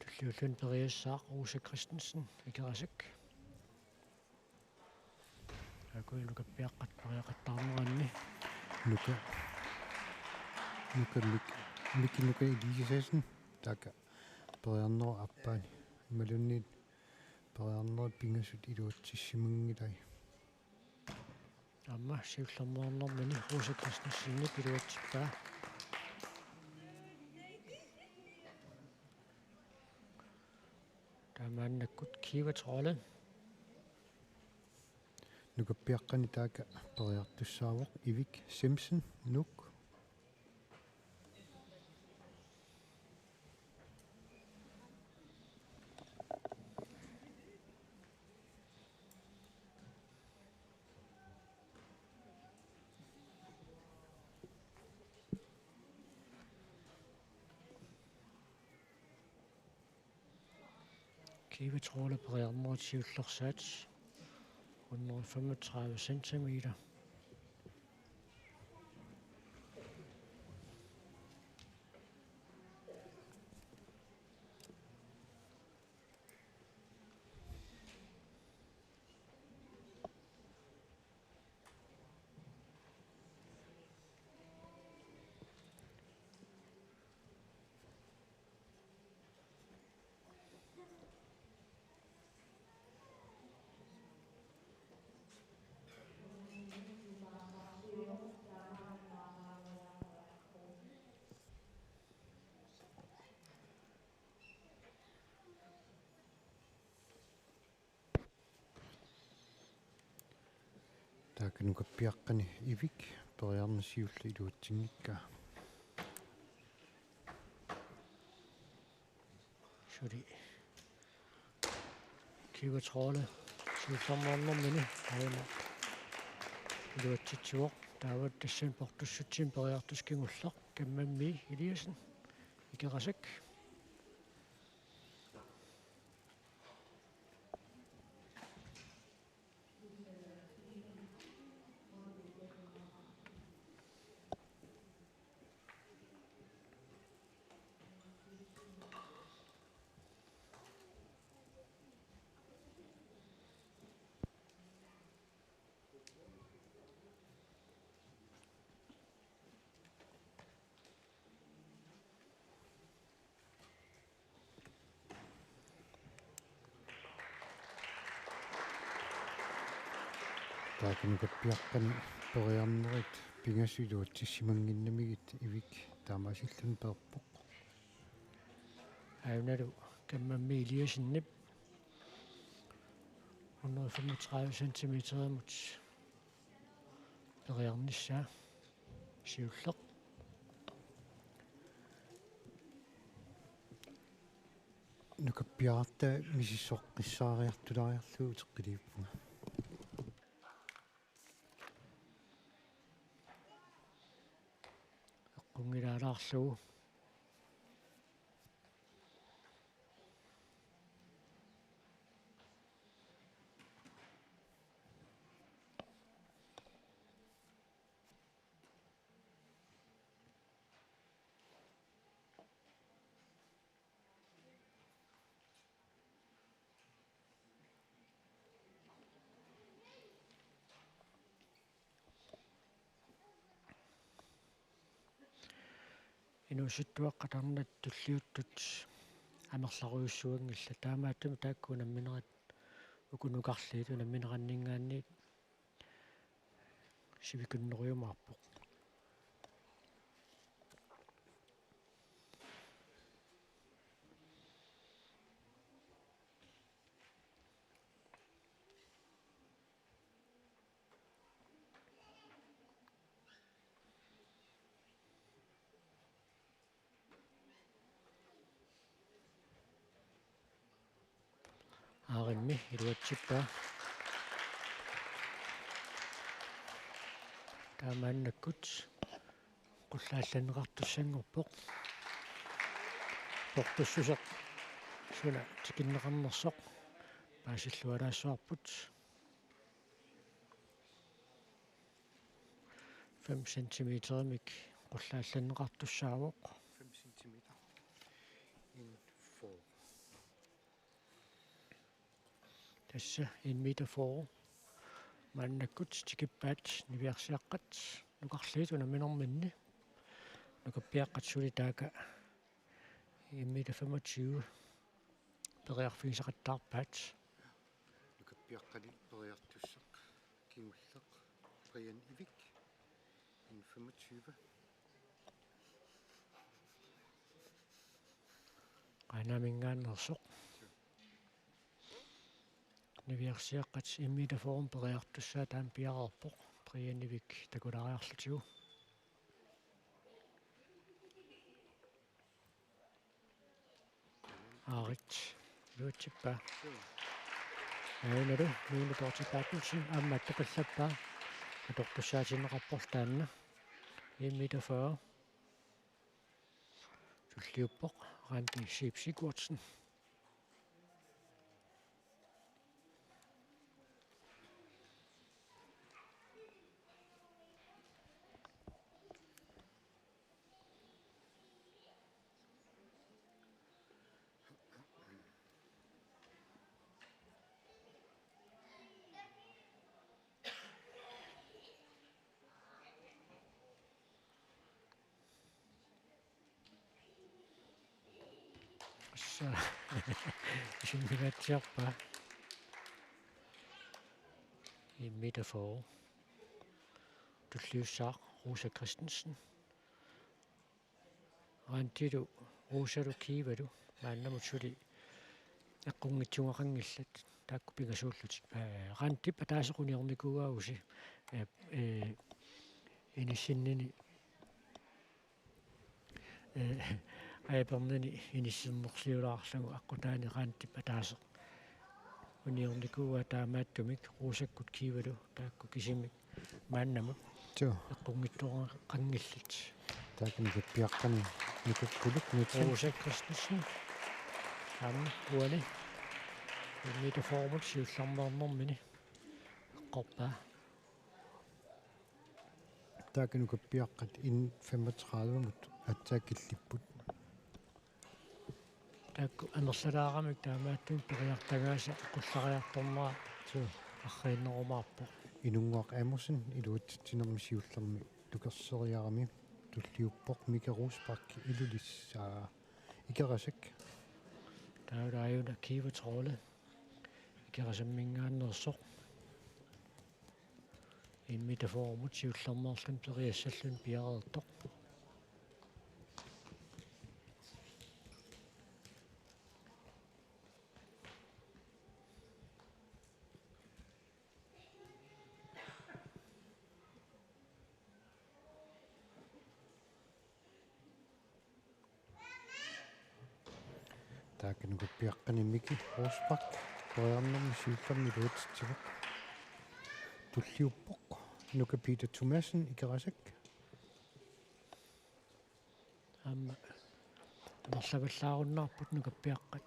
tulluullun periassaaq Rose Christensen ikerasak акуилукаппиаққат париақаттаарнеранни нука микинука илисасен така периарнера аппаани малунниит периарнерат пингасут илуатсиссимангилай амма сиуллернернэрмини Rose Christensen пилуатсиппаа тамааннаккут киватроле нукаппиаққани таaka периартуссаавоқ ивик Simpson нук киватроле периарнерат сиуллерсаат 135 centimeter. таaka нукаппиаққани ивик периарнасиулла илуатсингикка Suri киватроле сиуллернернэрмини аама илуатситсуоқ таават тассан портуссутсин периартускингуллеқ каммамми Eliasen икерасак тааканукаппиаққани периарнерит пингасуилуут тиссимангиннамигит ивик таамаасиллун перпоқ Аюналу каммамми илиасиннип 135 сантиметермут периарнissaa сиуллеқ нукаппиарта мисиссоқ қиссаариартулариарлуу теққилиуппуга эққунгилаалаарлугу инуситтуаққатарнат туллиуттут амерларуйуссуангилла таамааттуми тааккунамминерат укунукарлииту намминераннингаанниит сивикуннеруйумаарпоқ ааримми илуатсиппа таамааннаккут qulлаалланеқартуссангорпоқ портуссусеқ суна тикиннеқарнерсоқ паасиллуалаассуарпут 5 сантиметермик qulлаалланеқартуссаавоқ 5 centimeter in 4 тасса 1 meter for маннаккут тикиппаат нивиарсиаққат нукарлиитуна минорминни нукаппиаққатсули таaka 1 meter 25 периарфигисақаттаарпаат нукаппиаққали периартуссақ кимуллеқ приан ивик in 25 qanamingaanersoq нивиарсиаққат 1 meter for периартуссаа таам пиарерпоқ прианивик такулариарлутигу аарит луутсиппа аунеру нуунэ тортипаатнутсин амматтақаллаппаа атортуссаатинеқарпор таанна 1 meter for туллиуппоқ ранди сипсигуутсен исиммигатсиарпа 1 meter for туллиуссаа Rosa Christensen рантилу Rosalу кивалу мааннамутсули эққунгитсунгақангиллат таакку пигасууллутик рантиппа таасеқуниорникуугааруси инисиннини айпернани иниссернерлиулаарлагу аққутаани рантиппа таасеқ униорникууа таамааттумик руусаккут кивалу таакку кисимик мааннамут тоо эққунгиттуара қангиллит тааканукаппиаққани нукаккулук нутсин Rosa Christensen ам уани мита формат сиулларнернэрмини эққорпаа тааканукаппиаққат ин 35-мут атсаакиллиппут таакку анерлалаарамик таамааттун периартагааса қуллариарторнера тоо аррииннерумаарпо инунгуақ амерсен илуутсинерми сиуллерми лукерсериарами туллиуппоқ микеруспарки илулиссаа икерасак таулааюна киватроле икерасаммингааннерсоқ иммитафоормут сиуллэрмаарлун периассаллун пиареэртоқ тааканука пиаққаниммики Роспак поярнэрми сиуллэрми луутитсивоқ туллиуппоқ нука Питер Томассен икерасак амма тамарлаваллааруннарпут нукаппиаққат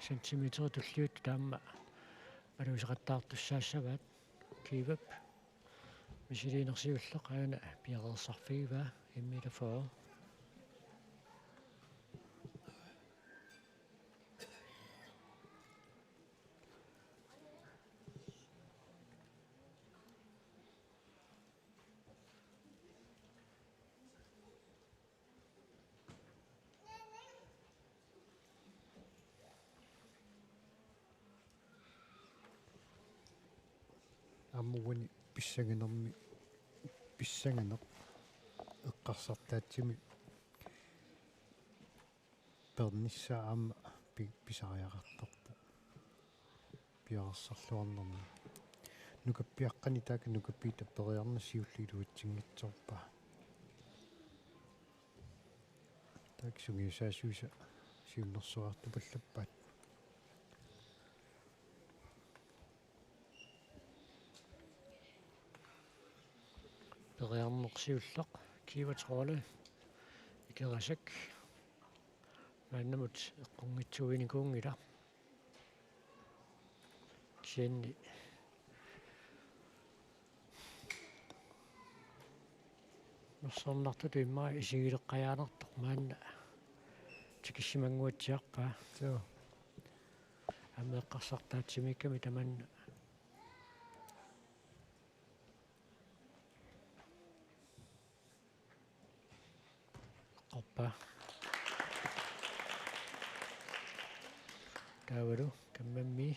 сантиметр туллиут таама малусеқаттаартуссаассаваат кивап мисилиинерсиуллеқ аана пиареерсарфигива иммилафоо аммуани писсагинерми писсаганеқ эққарсартаатсими перниссаа аама писариақарторпу пиарсарлуарнерми нукаппиаққани така нукаппита периарна сиуллилуутсингитсорпа так сугисаасуиса сиуллерсуарту паллаппаат периарнерсиуллеқ киватроле икерасак маннамут эққунгитсуиникуунгила кианни норсорнарту туиммаа исигилеққаяанертоқ маанна тикиссимангуатсиарпаа соо амеэққарсартаатсимикками таманна qoppa taavalu kammammi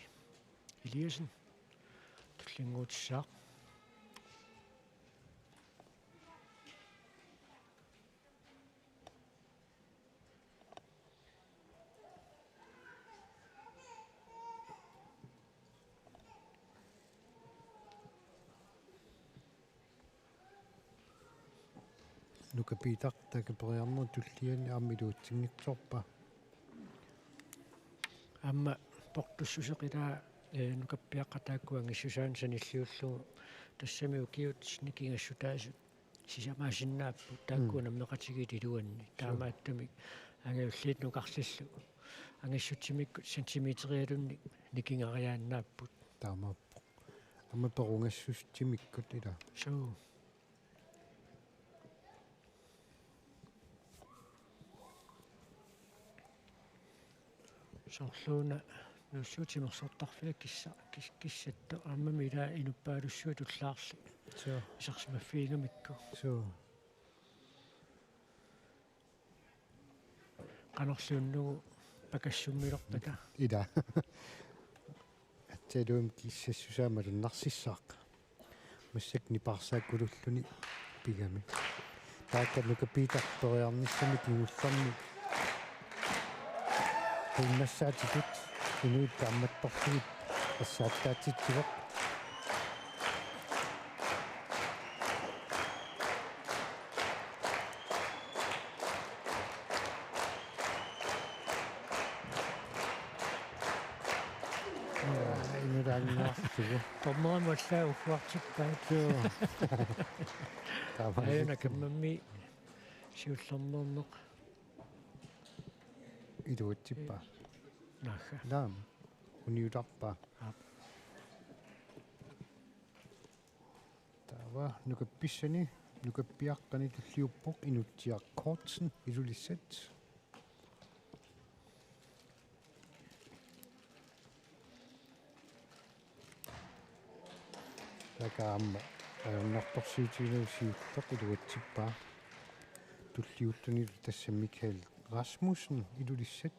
Eliasen tullinguutissaq нукапитақ такапериарнер туллиани аамилуутсингитсорпа амма портуссусеқилаа нукаппиаққатааккуангиссусаан саниллиуллугу тассами укиут никингассутаасут сисамаасиннааппут тааккуна меқатигит илуанни таамааттамик ангиуллиит нукарллу ангиссутсимиккут сантиметриалунни никингариааннааппут таамааппо амма перунгассустимиккут ила суу сорлууна нуссуутимерсортарфиа киссатта ааммами илаа инуппаалуссуа туллаарли соо исарсимаффиигамикку соо канерлууннугу пакассуммилерпата ила атсалуум киссассусаамалу нарсиссаақ массак нипарсааккулуллуни пигами тааккалука питарпериарниссами кигулларни хуннассаатикут инуит таамматтортигит ассааттаатитсивоқ инурааннаартугу томмаамаллаа уффуартиппаат аена каммамми сиуллэрнернеқ илуутсиппа нааха наам униутарпа тава нукапписсани нукаппиаққани туллиуппоқ инутсиаққортсен илулиссат такаамма аернарторсиутиинуусиуллеқ илуатсиппаа туллиуллуни тасса Микаэл Расмуссен илулиссат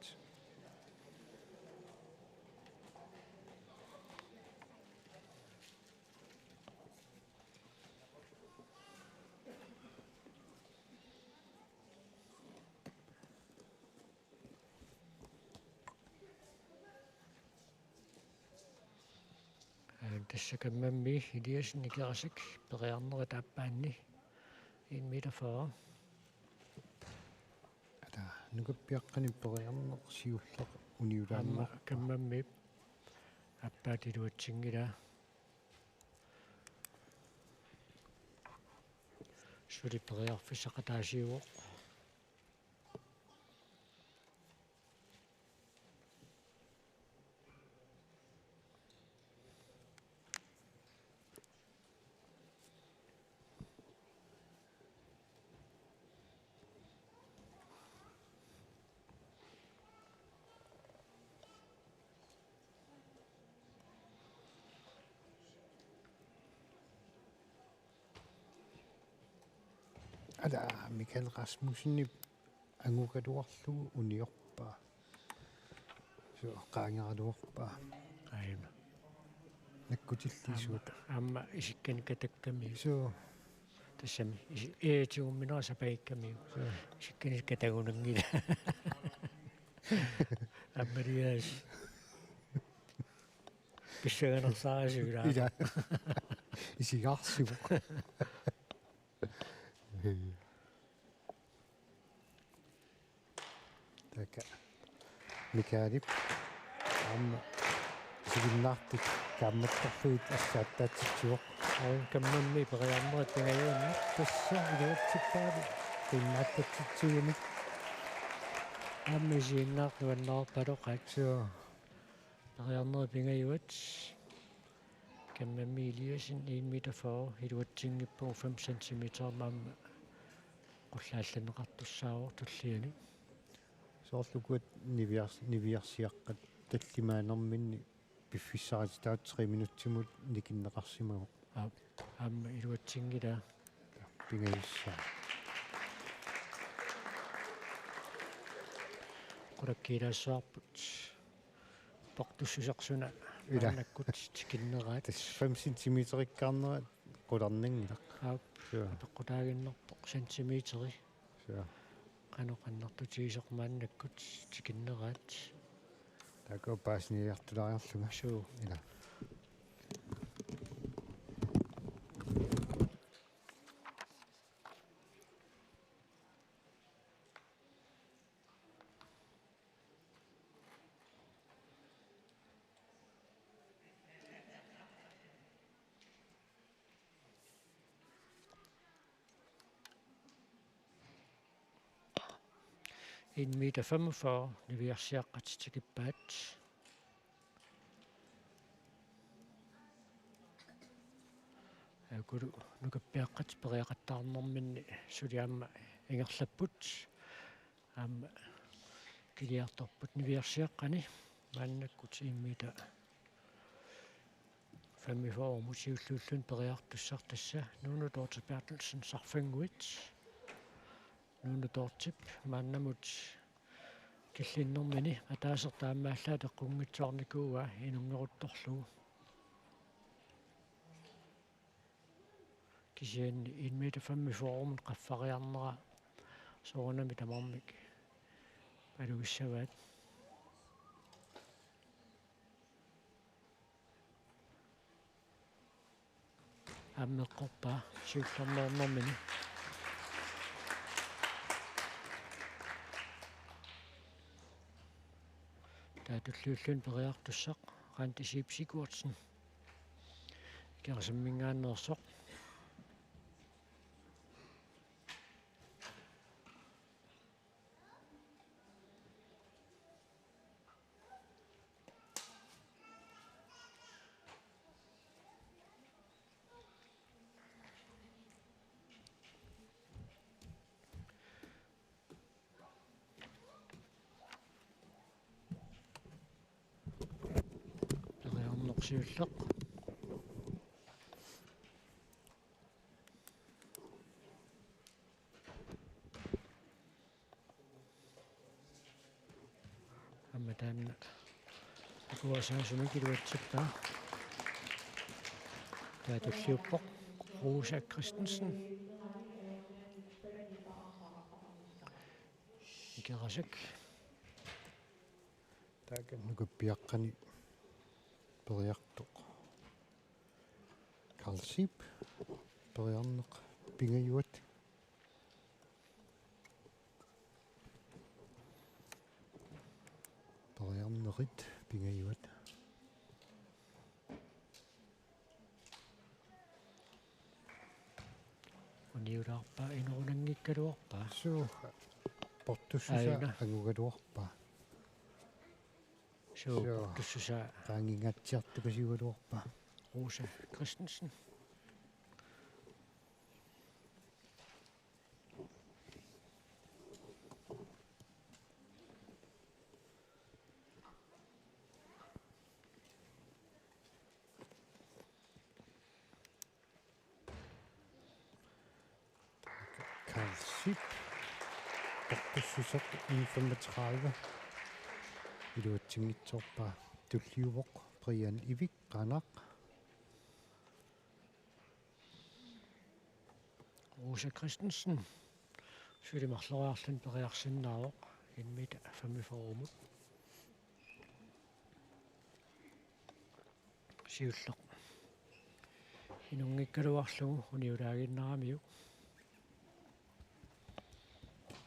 тассакаммамми илиасин икерасик периарнери тааппаанни 1 meter 40. ата нукаппиаққани периарнеқ сиуллеқ Amma униулааннеқ kammammi аппаатилуатсингила сули периарфиссақатаасиуоқ ата Mikael Rasmussenni ангукалуарлугу униорпаа су qaangeраluarpaa аима наккутиллисуут амма исиккани катакками су тассами тигумминера сапаикками су исиккани катагунангила аммариас писсаганерсаарасугила ида исигарсугу така Mikaelip амма сигиннаартик камматтарфуит ассааттаатситсуоқ каммамми периарнери пингаюанни тасса илуатсиппаави пиннааттатситсугуми аммисииннаартуаннерпалоқат су периарнери пингаюат каммамми илиасин 1 meter 40 илуатсингиппугу 5 cm маамма qulлаалланеқартуссаавор туллиани соорлукуат нивиарсиаққат таллимаанерминни пиффиссарати таат 3 минутсимут никиннеқарсимагу аама илуатсингила пингаюссаа qulakkiilaassаарput portussусерсуна Ila. аанаккут тикиннераат тас 5 сантиметриккаарнера qulарнингилақ су пеққутаагиннерпоқ сантиметри су каноқаннартутигисермааннаккут тикиннераат тако паасниартулариарлуга суу ила en meter 45 niviarsiaqqatsikippaat акулу нукаппиаққат периақаттаарнэрминни сулиамма ингерлаппут аама килиарторпут нивиарсиаққани мааннаккут 1 meter 45 мусиуллууллун периартуссартасса нуну Dorte Bertelsen сарфангуит нуну тортип мааннамут киллиннэрмини атаасертаамааллаа теққунгитсуарникууа инунгерутторлугу кисианни 1 meter 45 qaffariarnera soornami tamarmik paluissavaat аммеққорпаа сиуллернернэрмини таатуллууллун периартуссақ қантисиипсикуутсин киарсаммингааннерсоқ периарнерсиуллеқ амматаанна акуасаасумикилуатсиппаа таатуллиуппоқ Rosa Christensen икерасак така нукаппиаққани периартоқ Karlsip. Periarneq pingayuat. Periarnerit pingayuat. Uniularpa inuunangikkaluarpa. So portussusa Aina. angugaluarpa. So portussusa taangingatsiartukasiugaluarpa. Rosa Christensen. Karlsip. Portussusak 35. Iluatsingitsorpa tulliuvoq Brian Ivik qanaq. Rosa Christensen. Sylimarloriarlun periarsinnaaroq inmit 45. Siulleq. Inungikkaluarlugu uniulaaginnaramiu.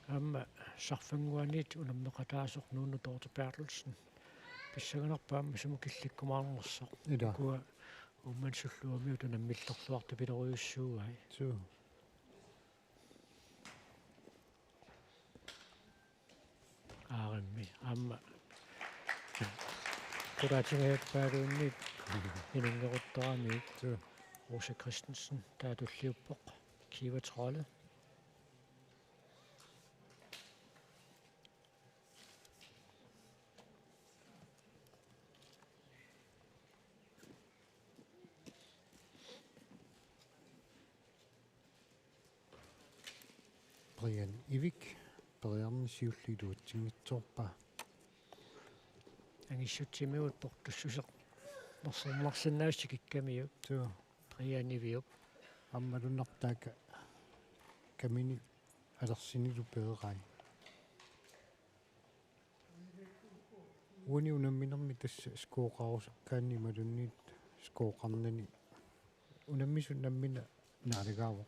Amma sarfanguanit unammeqataasornuunnu Dorte Bertelsen. Pissaganarpaamma sumukillikkumaarnersoq. Ila. Kua umman sulluamiu tunammillorluartu piloriussuugai. So Aarimmi amma qulaatigayappaaluunniit inungeruttaramiit so Rosa Christensen taatulliuppoq kiivatrolle. Brian Ivik periarnisiulliluutsingitsorpa. Angissutimiut portussuseq marsermarsinnaussikkikkamiu So Prianiviup аммалуннартаака камини алерсинилу пеерай уни унамминерми тасса скооqarusakkaanni малунниит скооqarnani унаммису наммина наалагаавоq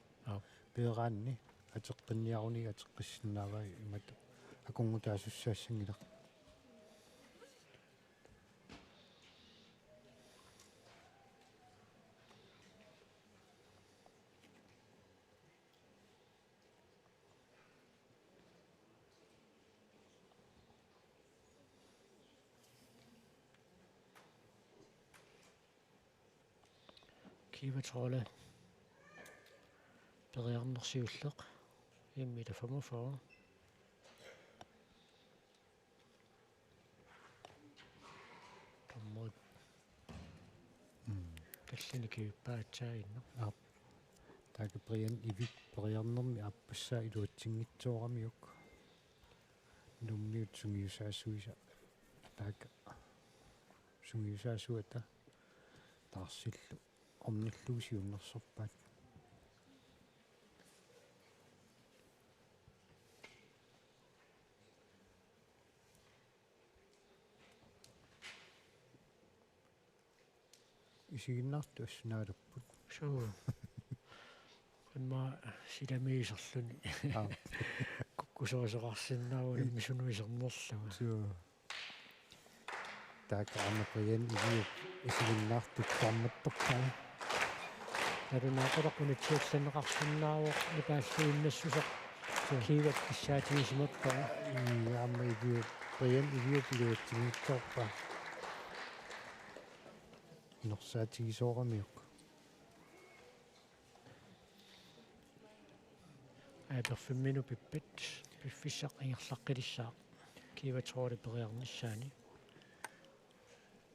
пеераанни атеққинниаруни атеққиссиннааваа имат акунгутаасуссаассангилақ kiivatrolle periarnersiulleq immita 45. Tommut kallini kiuppaatsainno таага Brian Ivik periarnermi аппассаа илуатсингитсоорamiuk нумниут сунгиусаассуиса таага сунгиусаассуата таарсиллу орниллуусиуннерсорпаат исигиннарту ассунаалаппут suu imma silamiiserluni kukkusorisaqarsinnaagun misunuisernerluga so таага Brian Ivik исигиннарту тарматтортаа нарунааторақунитсиулланеқарсиннаавоқ нипааллуиннассусоқ kiivat kissaatigisimerpaa яама ивиу Brian Ivik илуатсингитсоорпа инерсаатигисоорамиук аперфиммину пиппит пиффиссақ ингерлаққилиссаа kiivatrooli periarnissaani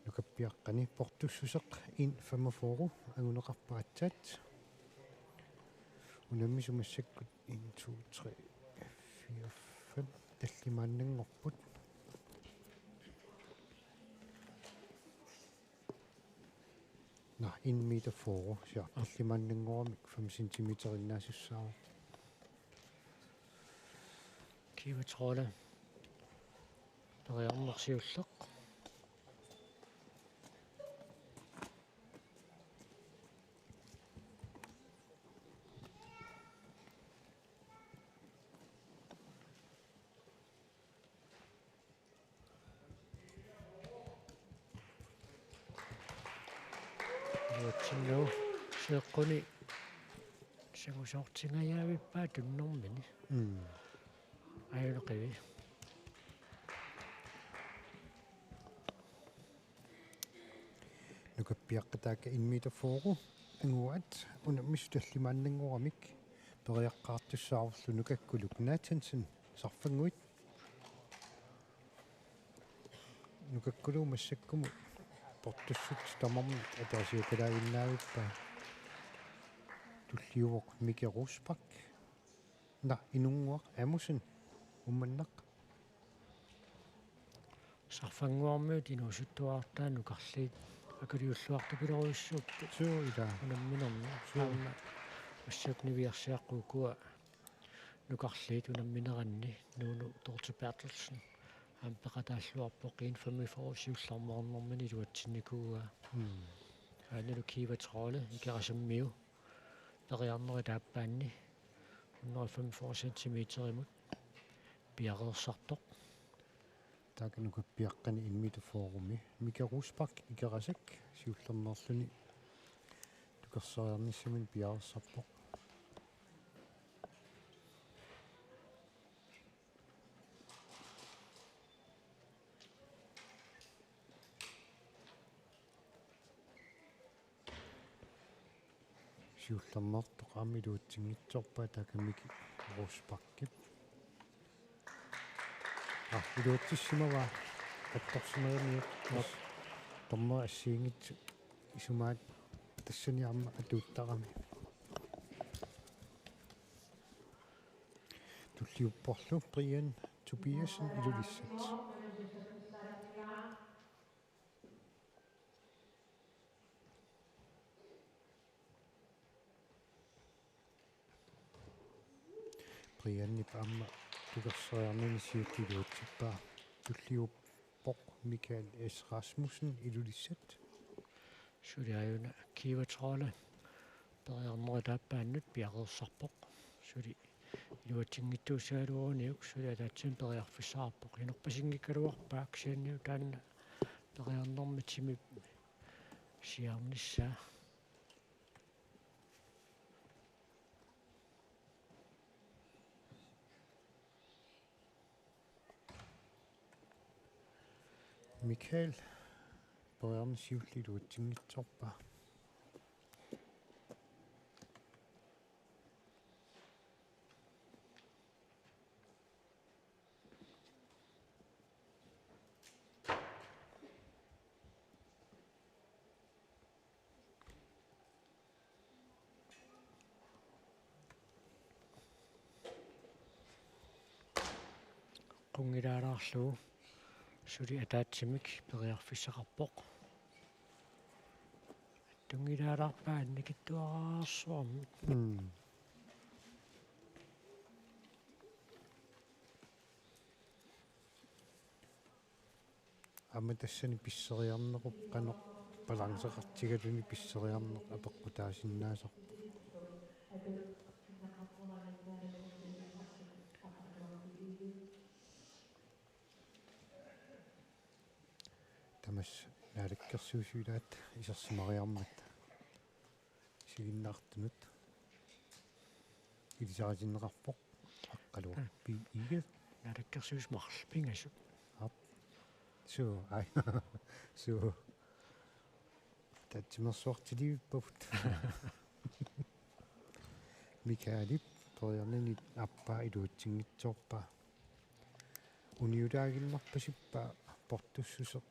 нукаппиаққани портуссусеқ ин 45 агунеқарпаатсаат унаммисумассаккут 1 2 3 4 5 таллимааннангорпут на 1 meter for så таллимааннангорамик 5 cm иннаасуссаа kiivatrooli periarnersiulleq iluatsinnugu seeqquni sagusortingayaavippa tunnormini ajunqivi nukappiaqqataakka inmiitafuuqu anguat unammissutallimaannanguramik periaqqaartussaarullu nukakkuluk Nathansen sarfanguit nukakkulu massakkumu portussut tamarmut ataasiakalaagиннаавиппа туллиувоқ микерусpak на инунгуақ амусен умманнақ sarfanguarmiut inuusuttuaartaa nukarliit akaliulluartupiloriussuuppu суида unamminermi saamma массакнивиарсиаққукуа нукарлиит унамминеранни нууну Dorte Bertelsen ампеқатааллуарпоқ инфамифорусиулларморнэрмани илуатсинникууа аналу киватроле икерасаммиу периарнери тааппаанни 145 сантиметеримут пиареерсартоқ таак нукаппиаққани инмитафооруми микерусpak икерасак сиуллернерлүни тукерсариарниссамин пиареерсарпоқ сиуллернертоқ амилуутсингитсорпаа таакамики руспаккип илуутсиссимава атторсимаганиук томма ассиингитсу исумаат тассаниарма атууттарами туллиуппорлу Brian Tobiasen илулиссат Brianni paamma tukерсариарнини сиутилуутсиппаа туллиуппоқ Michael S Rasmussen илулиссат сулиаюна киватроле периарнери тааппааннут пиареерсарпоқ сули илуатсингиттуусаалуониук сулиатаатсин периарфиссаарпоқ инерпасингиккалуарпаак сианниу таанна периарнэрмитсими сиарниссаа Michael Brian сиуллилуутсингитсорпаа qungilaalaarlugu suli ataatsimik periarfissaqarpoq tungilaalаарpaa nikittuaraarsuarmi amma tassani pisseriarnerup qanoq balanseqartigaluni pisseriarneq apeqqutaasinnaasar тамас наалаккерсуусуилаат исерсимариармат сигиннаартунут илисаратиннеқарпоқ аққалуа пи иге naalakkерсуус марлпингасу су ай су татсимерсуартиливиппавут микаалип ториарнини аппаа илуутсингитсоорпаа униулаагиннарпасиппаа портуссусеқ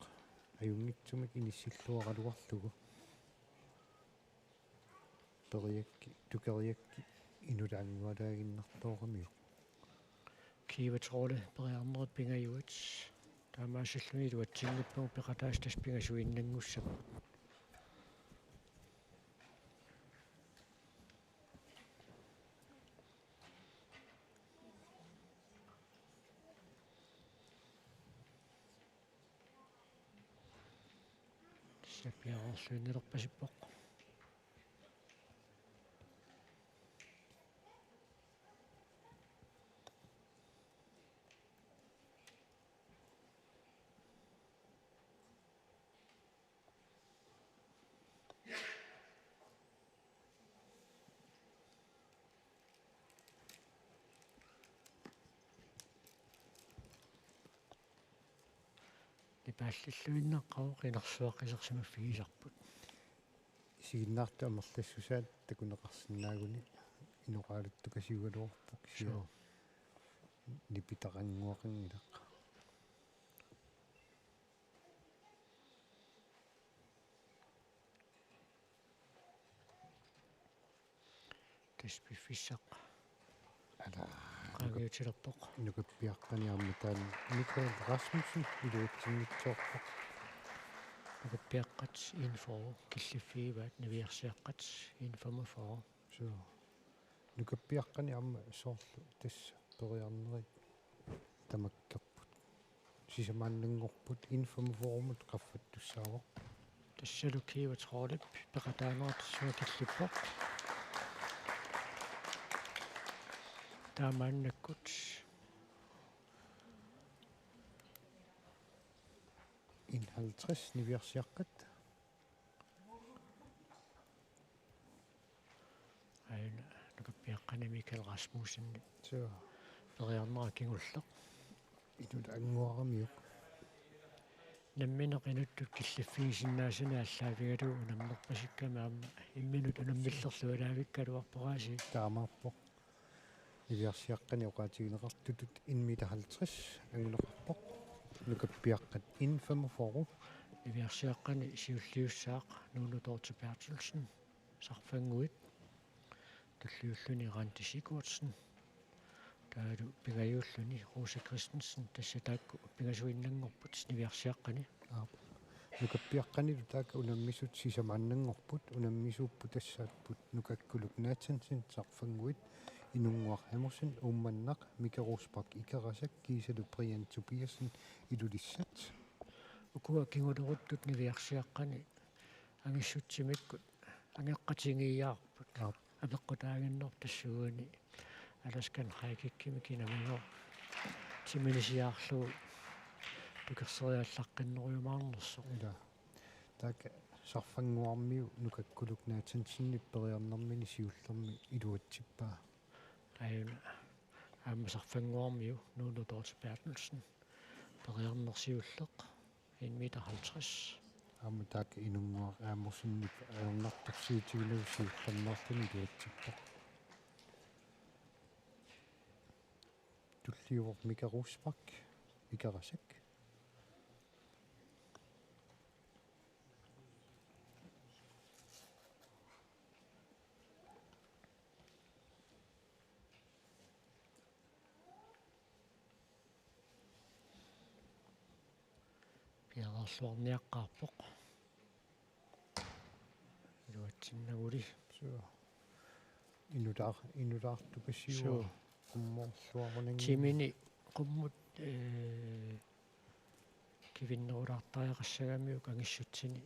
аюнгитсумик иниссиллуаралуарлугу периакки тукериакки инулаангуалаагиннартоорами киватроле периарнерит пингаюут таамаасаллуни илуатсингиппагу пеқатаастас пингасуиннангуссап сапиаорлуиннерпасиппоқ пааллиллуиннаққару қинерсуаққисерсимаффигисарпут сигиннаарту амерлассусаат такунеқарсинаагуни инуқаалутту касиугалуорпук сиа нипитақангуақингилақ таспиффиссақ ала qaangiutilерпоқ нукаппиаққаниарми таан Микаэл Расмуссен илуутсиннитсоорпоқ нукаппиаққат info киллиффигиваат навиарсиаққат инфомафоо so нукаппиаққаниарма соорлу тасса периарнери тамаккерпут сисамааннангорпут инфомафоорумут qaffаттуссаавоқ тассалукиива троолип пеқатаанератсуа киллиппоқ таамааннаккут ин 50 нивиарсиаққат аина нукаппиаққани Микаэл Расмуссен so периарнера кигуллеқ инут ангуарамиуқ намминеқинуттут киллиффигисиннаасуна аллаавигалуу унаммерпасиккама аама имминут унаммиллерлуалаавиккалуарпараси таамаарпоқ нивиарсиаққани оқаатигинеқартутут инмита 50 ангунеқарпоқ нукаппиаққат инфомафору ивиарсиаққани сиуллиуссаақ нуунутоортипаартулсен сарфангуит таллиуллуни рантисикуутсен таалу пигаюуллуни Роса Кристенсен тассатаакку пигасуиннангорпут нивиарсиаққани нукаппиаққанилу таaka унаммисут сисамааннангорпут унаммисууппу тассаатпут нукаккулук наатсансин сарфангуит инунгуар хамерсен уумманнақ микеруспак икерасак кисалу Бриан Тобиасен илулиссат укуа кингулеруттут нивиарсиаққани ангиссутсимиккут ангеққатингиаарпут апеққутаагиннер тассугуни аласкан хайкиккими кинамингор тиминисиаарлу тукерсериаллаққиннеруйумаарнерсо ила таaka сарфангуармиу нукаккулук наатсансиннип периарнэрмини сиуллерми илуатсиппаа аина аамасарфангуармиу нуунутоортипаатулсен периарнерсиуллеқ 1,50 аама таaka инунгуар аамерсиннип аернартарсиутигилу сиуллернерлуни илуатсиппаа туллиуор микеруспак икерасак пиарерлуарниаққарпоқ илуатсиннагули so инулаарту кассиуа умморлуарунанги тимини қуммут кивиннерулаартариақассагамиук ангиссутсини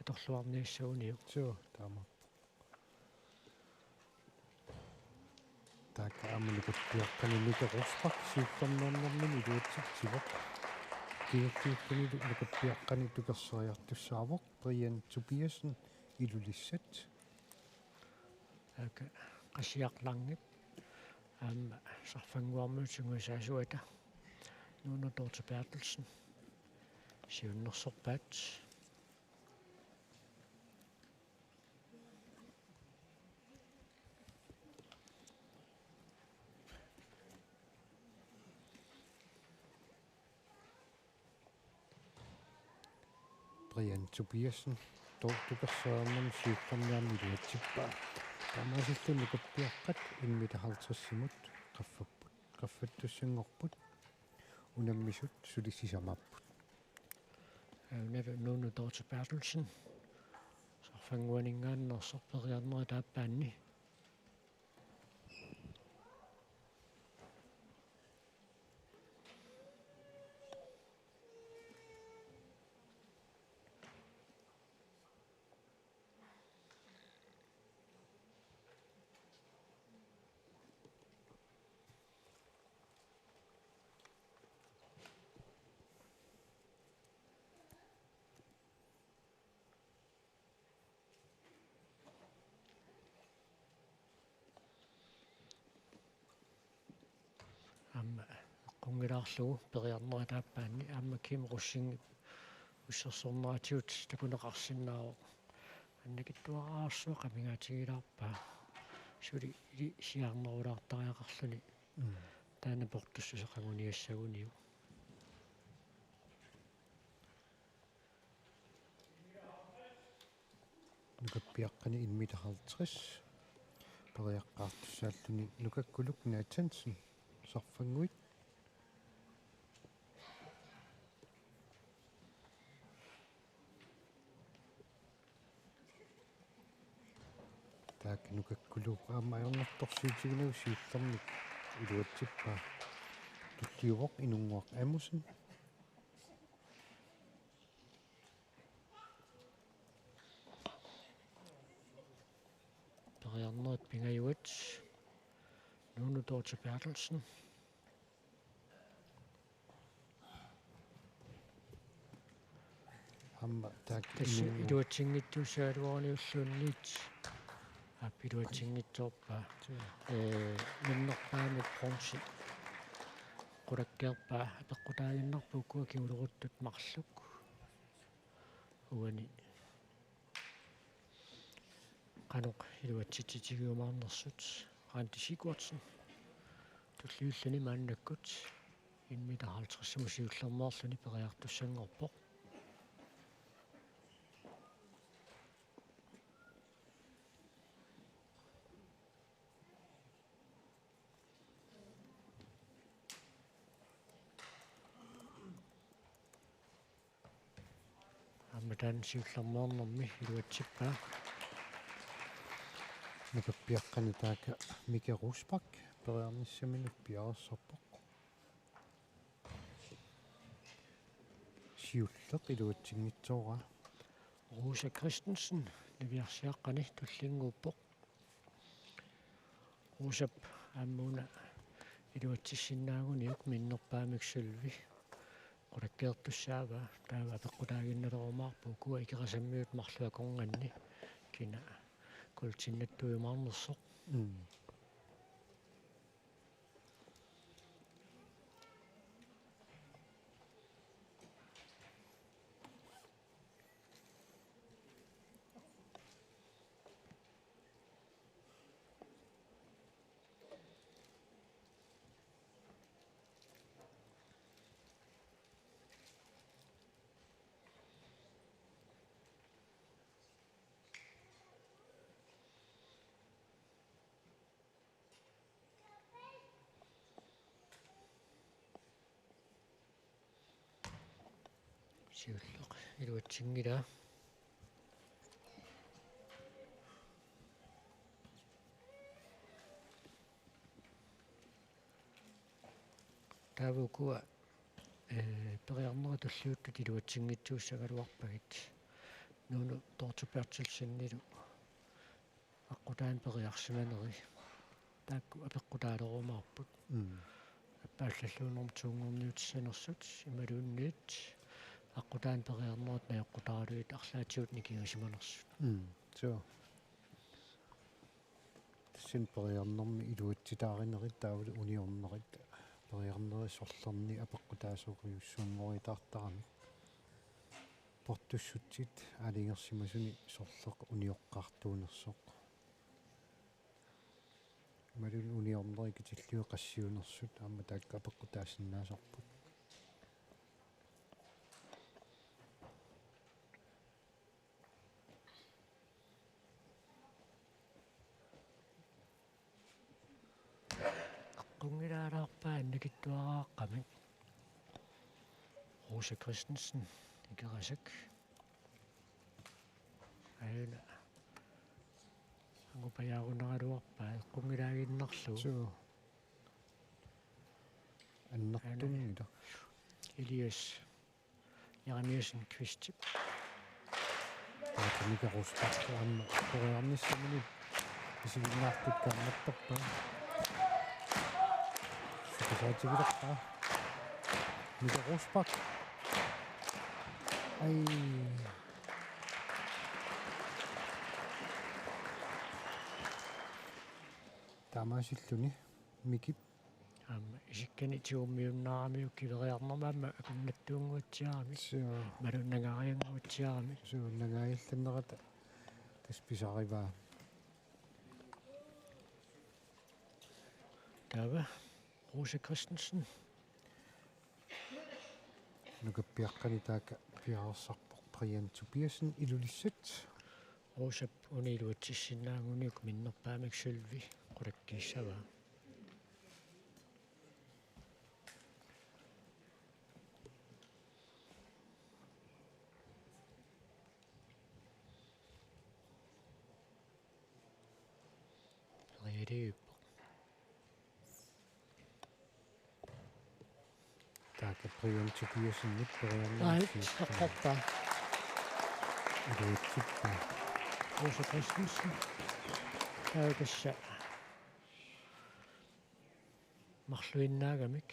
аторлуарниассагуниук so таама таaka аамалукаппиаққани микеруспак сиуллернернэрмини илуатситсивоқ киертиуттани лукаппиаққани тукерсериартуссаавоқ Бриан Тобиасен илулиссат ака қассиарларнит аама сарфангуармуутсунгуисаасуата нуунутоортипаатулсен сиуннерсорпаат Бриан Тобиасен тортукерсериарнэрми сиуллерниарми илуатсиппаа таамаасиллуни каппиаққат инмита 50-симут qaffapпут qaffаттуссангорпут унаммисут сулиссисамааппут аунава нуунутоортипаатулсен сарфангуанингааннерсорпериарнера тааппаанни аккунгилаарлугу периарнера тааппаанни ааммакким руссинги уссерсорнератиут такунеқарсинааро аннакиттуараарсуа қамигаатигилаарпаа сули или сиарнерулаартариақарлуни таана портуссусеқангуниассагуниу нукаппиаққани инмитахартрис периаққаартуссааллуни нукаккулук наатсансен сарфангуит таак нукаккулук аамаернэрторсиитигинагу сиуллэрник илуатсиппаа туллиувоқ инунгуақ амусен периарнерит пингаюат нуну Dorte Bertelsen амма таак тасси илуатсингиттуусаалуарниуллуунниит аппилуатсингитсоорпаа миннерпаами пронси qulakkeerpaa apeqqutaaginnarpukku kiuluruttut marluk uani qanuq iluatsitsitiguumaarnersut Randi Sigurdsen tulliulluni maannakkut inmita 50 musiullermoorluni periartussanngorpoq амматан сиуллермоорнэрми илуатсиппаа нукаппиаққани таака Мика Русбак периарниссаминут пиарессорпоқ сиуллеқ илуатсингитсоора Rosa Christensen leviarsiaqqani tullinguuppoq Rosap ammuna iluatsissinnaaguniuk minnerpaamiksulvi qulakkeertussaava taava apeqqutaaginnalerumаарpu kua ikerasammiut marluakornganni kina kultinnattuimaarnersoq siulleq iluatsingila taavukua periarnera tulliuttut iluatsingitsuussagaluarpagit nuunu Dorte Bertelsennilu aqutaan periarsimaneri taakku apeqqutaalerumаарput аппааллаллуунерм туунгорниутсанерсут ималуунниит аққутаан периарнерат наёққутаалуит арлаатиут никигасиманерсут so син периарнерми илуатситааринерит таавал униорнерит периарнерисорлерни апеққутаасоориуссуунгоритаартарами портуссутсит алингерсимасуни сорлеқ униоққартуунерсоқ малун униорнери китиллуи qassiunersut аама таакка апеққутаассиннаасарпут аққунгилаалаарпаа аннакиттуарааққами Rosa Christensen икерасак аюна ангупаяарунералуарпаа эққунгилаагиннарлу so аннартунгила Elias Jeremiasen Kvistip таакка Мика Русбак аама периарниссамини исигиннаартут карнартарпаа сукасаатигилерпаа Мика Русбак ай тамасиллуни микип Isikkani tiummiunnaaramiu kiveriarnermaamma akunnattuunguutsiarami Soo malunnangarianguutsiarami nagaillannerata taspisarivaa taava Rose Christensen nukappiaqqani taaka piarersarpoq Brian Tobiasen ilulissat Rosap uniluatissinnaanguniuk minnerpaamik sylvi qulakkiissavaa riidiuppoq taaka Brian Tobiasen eqqorpa iluitsippa Rose Christensen taakassa marluinnaagamik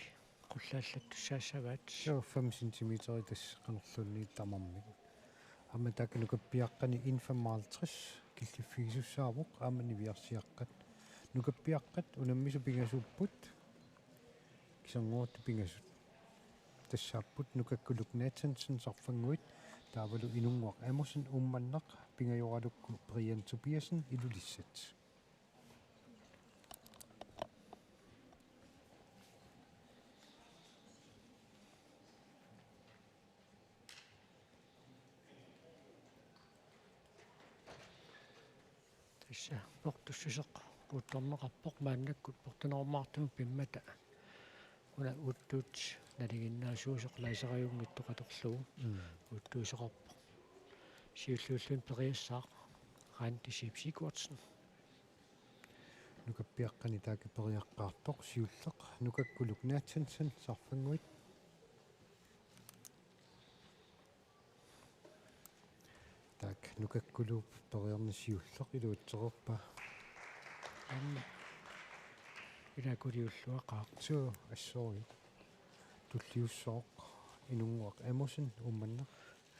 qullaallattussaassavaat so 5 cm tas qanerlunni tamarmik amma taaka nukappiaqqani 55 killiffigisussaavoq aamani viarsiaqqat nukappiaqqat unammisu pingasupput kisanguartu pingasut тассааппут нукаккулук Nathansen сарфангуит таавалу инунгуақ Amazon умманнақ пингайоралукку Brian Tobiasen илулиссат тасса портуссусеқ уутторнеқарпоқ мааннаккут портунермаартуму пиммата уна уттуут налигиннаасуусеқ лаисариунгиттоқаторлугу уттуусеқарпоқ сиуллууллун периассаақ раанти сипсикуатсен нукаппиаққани таaka периаққаартоқ сиуллеқ нукаккулук Nathansen сарфангуит таак нукаккулуп периарнисиуллеқ илуутсерерпа амма илакулиуллуақаа соо ассори туллиуссооқ инунгуақ Amazon умманнақ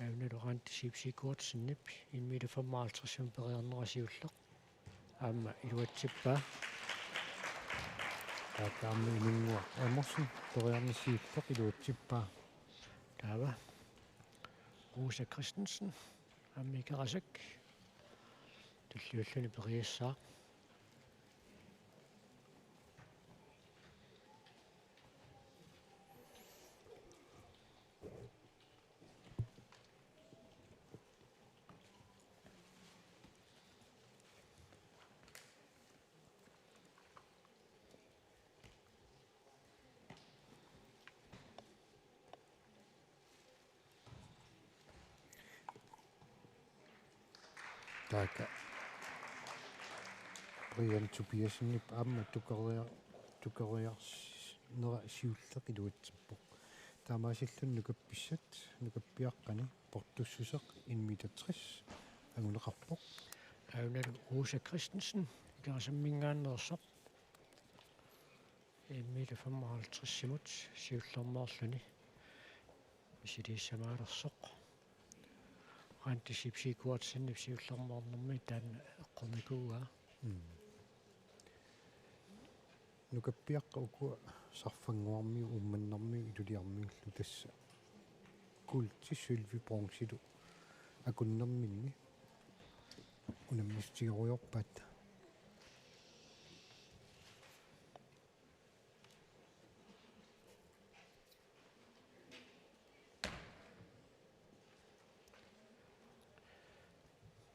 авналу раанти сипсикуатсеннип 1,55 периарнерасиуллеқ аама илуатсиппаа таакаамми инунгуақ Amazon периарнисиуллеқ илуутсиппаа таава Rose Christensen аммикерасак туллиуллуни периассаа таaka Brian Tobiasen нип аама тукериарс нера сиуллеқ илуатсиппоқ таамаасиллун нукапписсат нукаппиаққани портуссусеқ 1,60 агунеқарпоқ авналу Rose Christensen икерасаммингааннерсоқ 1,55 симут сиуллермаарлуни мисилииссамаалерсоқ раанти сипсикуатсиннип сиуллермаарнэрми таана эққорникууаа нукаппиаққа укуа сарфангуармиу умманнэрмиу илулиармиуллу тасса култи сylvi бронзилу акуннэрминни унаммистигеруйорпат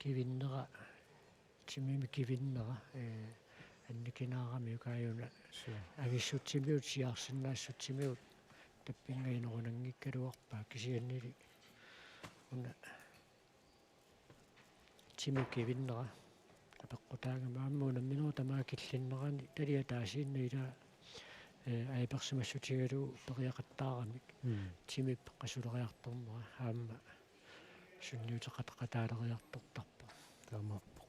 кивиннера тимими кивиннера анникинаарамиукааюна агиссутсимиут сиарсиннаассутсимиут таппингаинерунангиккалуарпаа кисианнили уна тими кивиннера апеққутаагамааммуна минуа тамаа киллиннерани талиа таасиинна ила аиперсимассутигалу периақаттаарамик тими пеққасулериарторнера аама сунниутеқатеқатаалериартортарпо таамааппо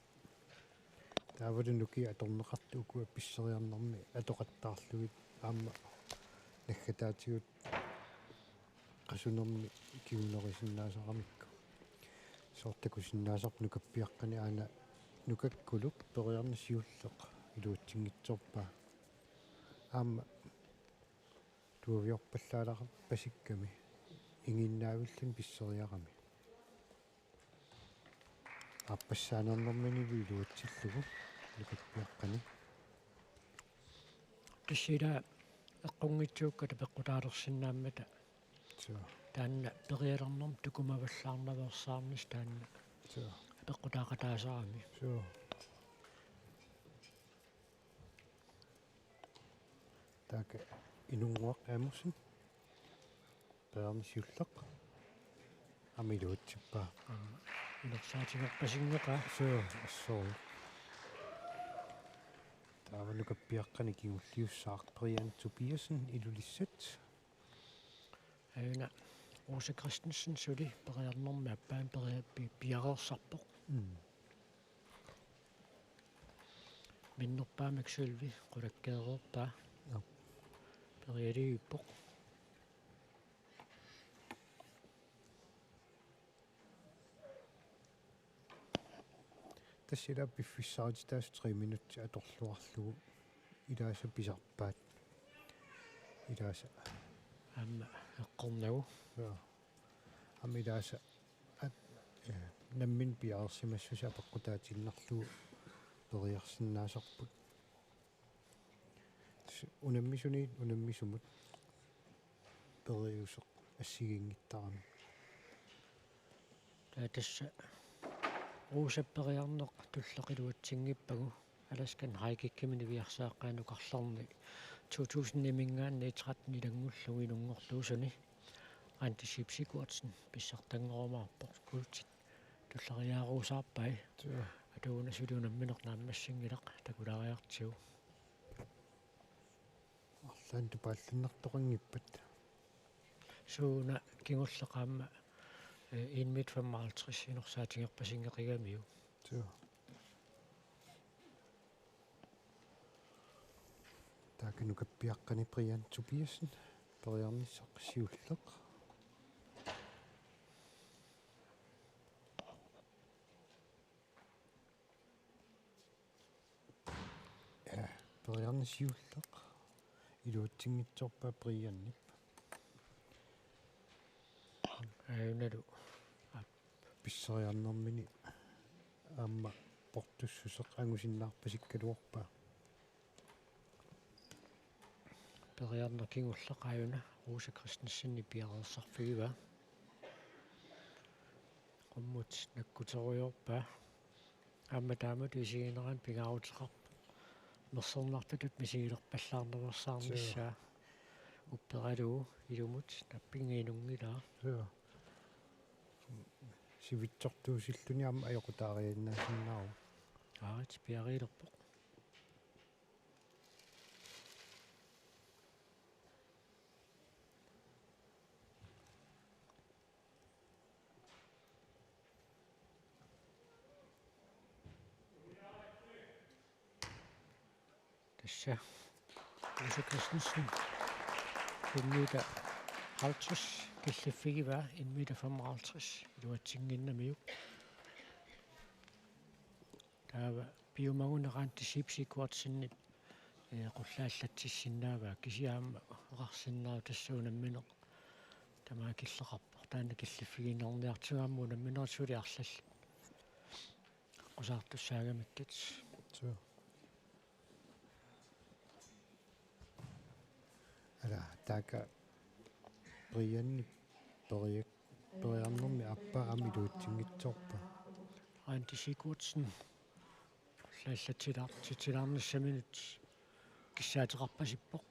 таавалу нуки аторнеқарту укуа писсериарнэрми атоқаттаарлугит аама наггатаатигут qasунэрми киунерисиннаасарамикку соортакусиннаасарп нукаппиаққани аана нукаккулук периарнисиуллеқ илуутсингитсорпаа аама туавиорпаллаалар пасикками ингиннаавиллун писсериарами аппассаанернэрмини вилуатсиллугу лукаппиаққани тассила эққунгитсуукка тапеққутаалерсинааммата соо таанна периалернэрм тукумаваллаарнаверсаарнис таанна соо апеққутаақатаасаарами соо така инунгуақ амерсин пеарнисиуллеқ амилуутсиппаа илерсаатигерпасингеқа соо ассоо таавалукаппиаққани кигуллиуссаарпериан Tobiasen илулиссат аюна Rosa Christensen сули периарнэрми аппаан пиареерсарпоқ миннерпаамик сулви qulakkeereerpaa периалииппоқ тассила пиффиссаатитаас 3 минутти аторлуарлугу илааса писарпаат илааса амма эққорнагу амилааса ат наммин пиаарсимассуса апеққутаатиннарлугу периарсинаасарпут унаммисумут периусеқ ассигингиттарами таатасса уусаппериарнеқ туллеқилуатсингиппагу аласкан хайкиккимини виарсааққаанукарларни 2000-имингаанни 13 илангуллугу инунгорлуусуни антисипсикуатсин писсартангоромаарпоқ култит туллериааруусаарпай атууна сулиунамминернааммассингилақ такулариартиу арлаан тупааллуннартоқангиппат сууна кингуллеқаама 1,55 инерсаатингерпасингеқигамиу соо тааканукаппиаққани приан Tobiasen периарниссақ сиуллеқ периарнисиуллеқ илуутсингитсорпаа прианнип аюналу писсериарнэрмини аама портуссусеқ ангусиннаарпасиккалуорпаа периарнер кингуллеқаюна Rosa Christensen пиареерсарфигива qumмут наккутеруйорпаа аама таамат исигинеран пигаутеқарпа мерсернартутут мисигилерпаллаарнерсаарниссаа уппералуу илумут таппингиинунгилаа соо сивитсортуусиллуни аама аёқутаарианнаасиннаару аарит пиарилерпоқ тасса Rosa Christensen инмита 50 киллиффигива инмита 55 илуатсингиннамиу таава биомагунераантисипсикуатсинни qulлааллатсиссиннааваа кисиаама оқарсиннаа тассуунамминеқ тамаа киллеқарпор таана киллиффигинерниартугаамму намминерсули арлалла qusаартуссаагамиккат соо ала така прианни периарнэрми аппаа амилуутсингитсорпа антисикуутсин лааллатсилаарнссаминут киссаатеқарпасиппоқ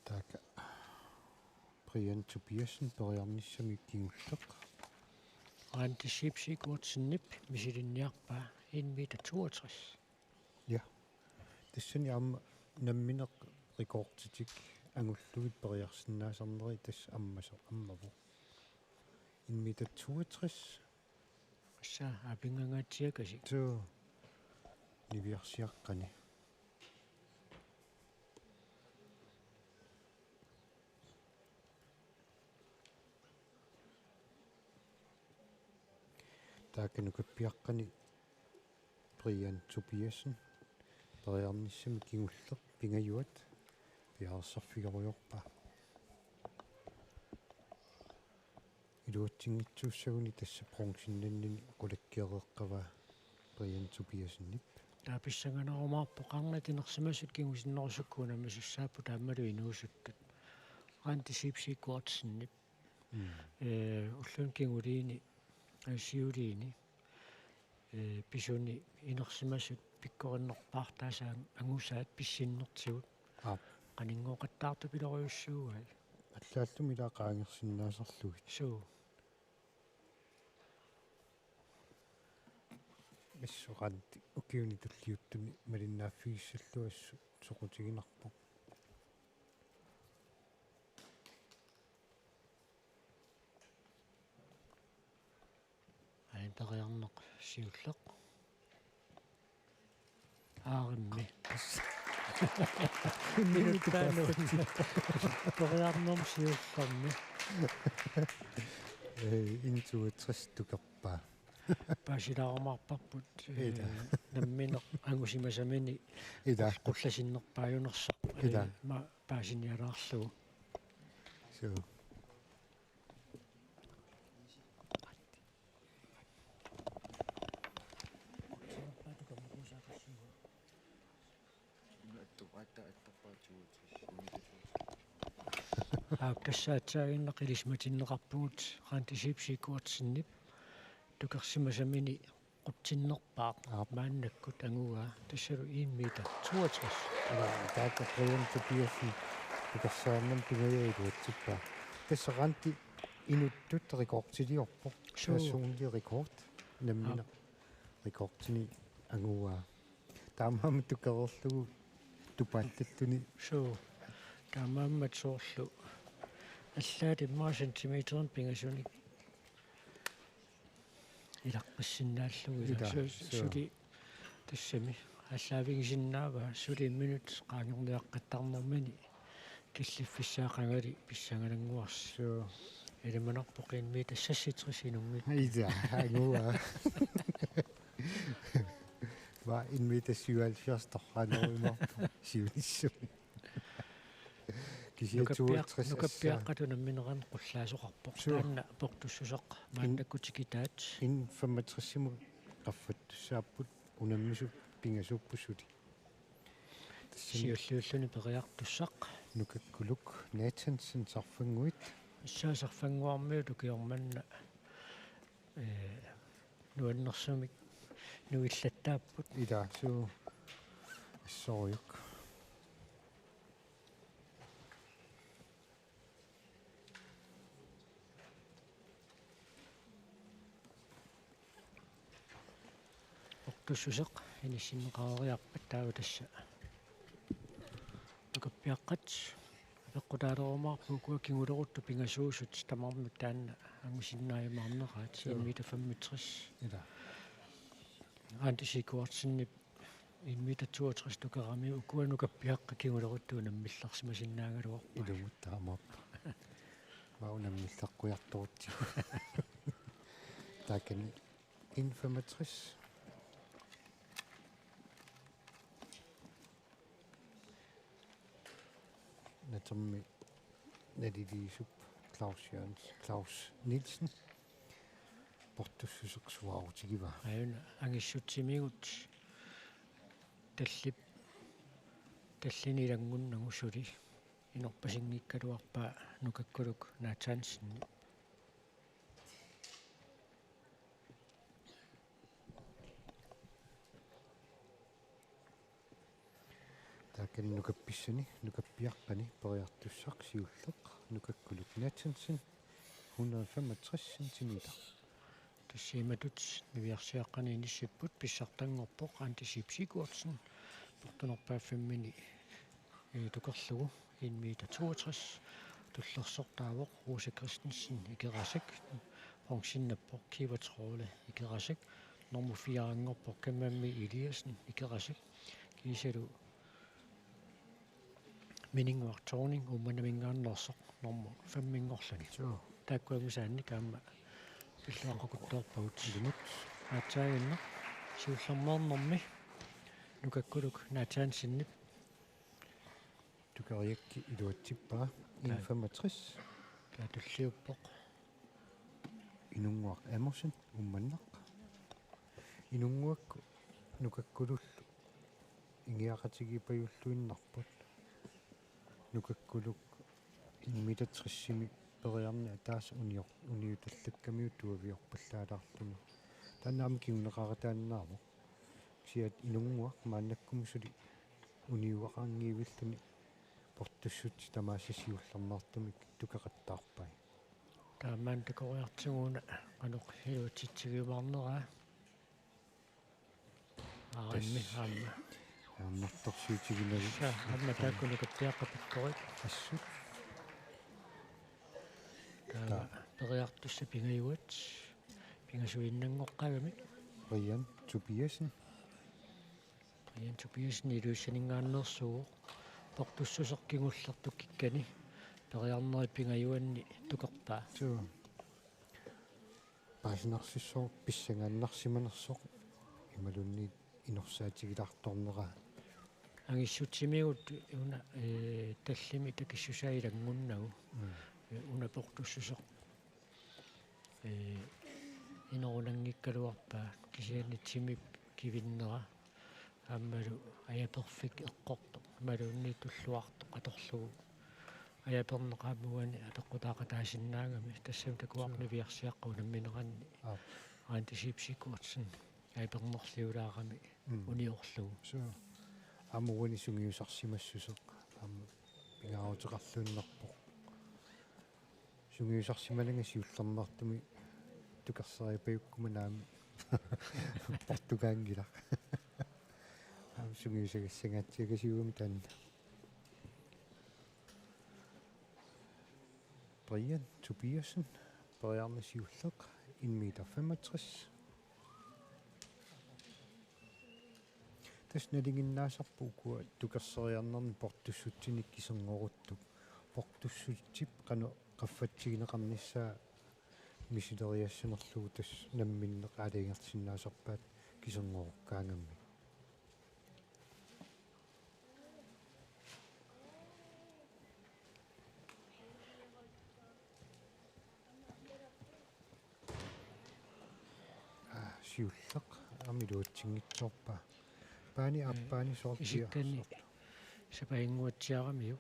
така приан Tobiasen периарниссами кигуллеқ антисипсикуутсиннип мисилинниарпаа 1,62 я тассани аама намминеқ рекордтитик ангуллугит периарсинаасарнери тасс аммаву 1,62 асса апингангаатсиакаси тоо нивиарсиаққани тааканукаппиаққани Brian Tobiasen периарниссами кигуллеқ пингаюат пиарсарфигориорпа илуутсингитсууссагуни тасса пронсиннаннини qulakkiareeqqava Brian Tobiasenнип тааписсанганерумаарпо qarnatinersimasut kingusиннерусуккуна мисуссааппу таамалу инуусуттут антисипсикуартсиннип уллун кингулиини ассиулиини писуни инерсимасут пиккориннерпаартаасаан ангусаат писсиннертигут qaninngooqattaartu piloriussууgai аллааллуми илаа qaangersinnaasarlugit суу миссоqanti укиуни туллиуттуни малиннааффигиссаллуассу соqутигинарпо аинтариарнеқ сиуллеқ ааримми минуттаано ториарнерм сиуллерми интуитрис тукерпаа пасилаармаарпарпут намминеқ ангусимасамини ида qullasиннерпааюнерсақ ма паасиниалаарлугу so тассаатсаагиннеқ илисматиннеқарпугут qaantisipsikuartsinнip тукерсимасамини qutsinnerpaaq мааннаккут ангугаа тассалу 1 метр 62 таата Brian Tobiasen тукерсааннам пингаяилуатсиппаа тассақанти инуттут рекордтилиорпо персонли рекорд наммина рекордтини ангугаа таамаама тукерерлугу тупааллаттуни суу таамааммат соорлу аллаати 10 сантиметрын пингасуни илаққиссиннааллугила сули тассами аллаавигисиннаава сули минут qaangerniaqqattarnermani киллиффиссаақангали писсангалангуарс so илиманерпоқин ми тассасситрисинунгит ида ангугаа ва 1,77 торхаанеруимарпо сиуниссу нукаппиаққатуна минеран qulлаасоқарпоқ таанна портуссусеқ мааннаккутикитаат 65 qaffat tussaapпут унаммису пингасууппуссути сиуллууллуни периартуссақ нукаккулук Nathansen сарфангуит саасарфангуармиу тукиорманна нуаннерсумик нуиллаттааппут ида суу ассориук портуссусеқ иниссиннеқариарпат таава тасса тукаппиаққат пеққутаалерумаарпу куаккингулерутту пингасуусут тамармик таанна ангусиннааймаарнераат 1,65 ида антисикуартсиннип 1,62 тукарами укуанукаппиаққа кингулерутту наммилларсимасиннаагалуарпа илумут таамааппа маунаммиллаққуярторутти такани 1,65 натерми налилиисуп Claus Nielsen портуссусеқсуаарутигива аюна ангиссутсимигут таллип таллинилангуннагу сули инерпасингиккалуарпаа нукаккулук наатаансинни такани нукапписсани нукаппиаққани периартуссақ сиуллеқ нукаккулук Nathansen 165 cm тассииматут нивиарсиаққани иниссиппут писсартангорпоқ антисипсикуартсин портунерпааффиммини тукерлугу 1,62 туллерсортаавоқ Rose Christensen икерасак фонксиннаппоқ киватроле икерасак норму фиарангорпоқ каммамми Eliasen икерасак кисалу минингуартоорнинг умманамингааннерсоқ норму фаммингорлани тааккуагусаанни каама пиллааққутторпагут лимут наатсаагинна сиуллэрмаарнэрми нукаккулук наатаан синнип тукариакки илуатсиппаа 165 таатуллиуппоқ инунгуақ Amazon умманнақ инунгуакку нукаккулуллу ингиақатигипаюллуиннарпут нукаккулук иммитатриссими периарни атаас униуталлаккамиу туавиорпаллаалаарлуну танаами кигунеқаратааннааву сиат инунгуақ мааннаккумсули униуақаангиивиллуни портуссут тамаассасиуллернаартумик тукақаттаарпай таамаан такориартигууна каноқ хилуутситсигимаарнераа ааринми аама ааммарторсуутигинаги амма тааккунукаттиаққапиккорит ассут таама периартусса пингаюат пингасуиннангоққагами Brian Tobiasen Brian Tobiasen илуссанингааннерсугу портуссусеқкигуллерту киккани периарнери пингаюанни тукерпаа so паснарсиссоо писсангааннарсиманерсоқ ималунни инорсаатигилаарторнера ангиссутсимигут уна таллими такиссусаилангуннагу уна портуссусеқ инорунангиккалуарпаа кисианитсимип кивиннера аммалу аяперфик эққорто малунни туллуарто qatorlugu аяпернеқаамуани атеққутаақатаасиннаагами тассам такуарни виарсиаққу намминеранни антисипсикуутсин аяпернерлиулаарами униорлугу so амуани сунгиусарсимассусеқ амма пингаарутеқарлуиннарпоқ сунгиусарсималанга сиуллернартуми тукерсариапаюккуманаами португаангила сунгиусагассангаатсигасиугами таанна Brian Tobiasen периарнасиуллеқ 1,65 тасналингиннаасарпуукуа тукерсериарнерни портуссутсиник кисернgoruttук портуссутсип қано qaffатсигинеқарниссаа мисилериассанерлугу тас намминнеқаалингерсиннаасарпаат кисернgorukkаангамми сиуллеқ амилуутсингитсорпа паани аппаани соортиа исиккани сапаингуатсиарамиу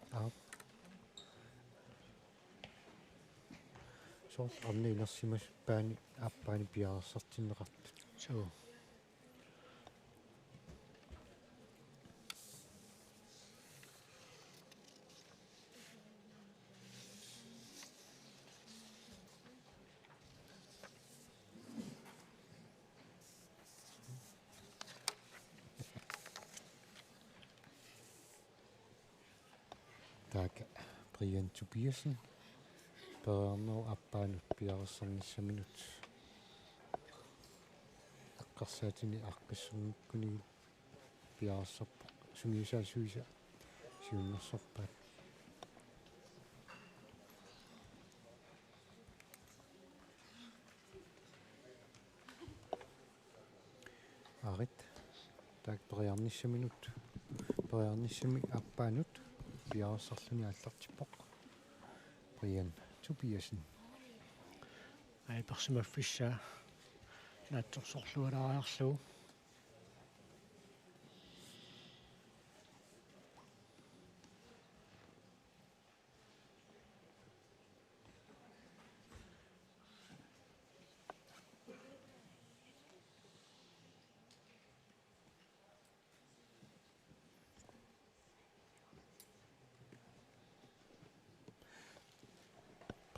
соорт арнилерсимас паани аппаани пиарерсартиннеқартут суу таак Brian Tobiasen периарнеру аппаанут пиарерсарниссаминут аққарсаатини аққиссунгиккуни пиарерсарпо сунгисаасуиса сиуннерсорпаат арит таак периарниссаминут периарниссами аппаанут пиарерсарлуни аллартиппоқ Brian Tobiasen ай персимаффиссаа наатсорсорлуалаариарлугу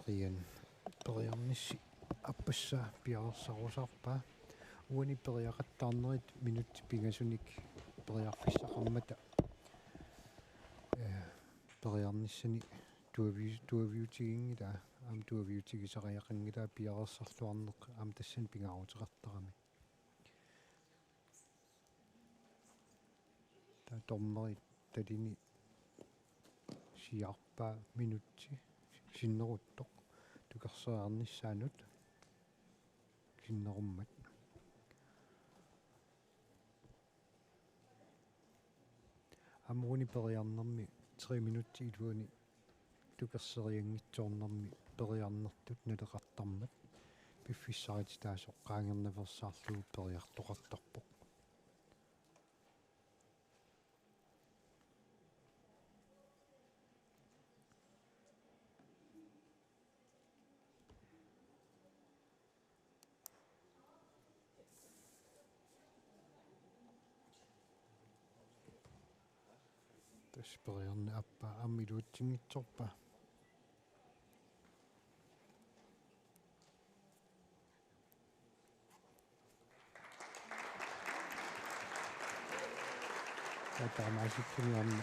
Brian периарнисси аппассаа пиарерсарусарпаа уани периақаттаарнерит минут пингасуник периарфиссақармата периарниссани туавиутигингила ам туавиутигисариақангила пиарерсарлуарнеқ ам тассан пингаарутеқартарами та тормери талини сиарпаа минутти синнерутто тукерсеарниссаанут синнеруммат аммуни периарнэрми 3 минутти илуани тукерсериангитсоорнэрми периарнэртут налеқартармат пиффиссарити таасоқ qaangernaversaarlugu periartoqartorpoq таспериарни аппа аммилуутсингитсорпа татаамаасиккуниарни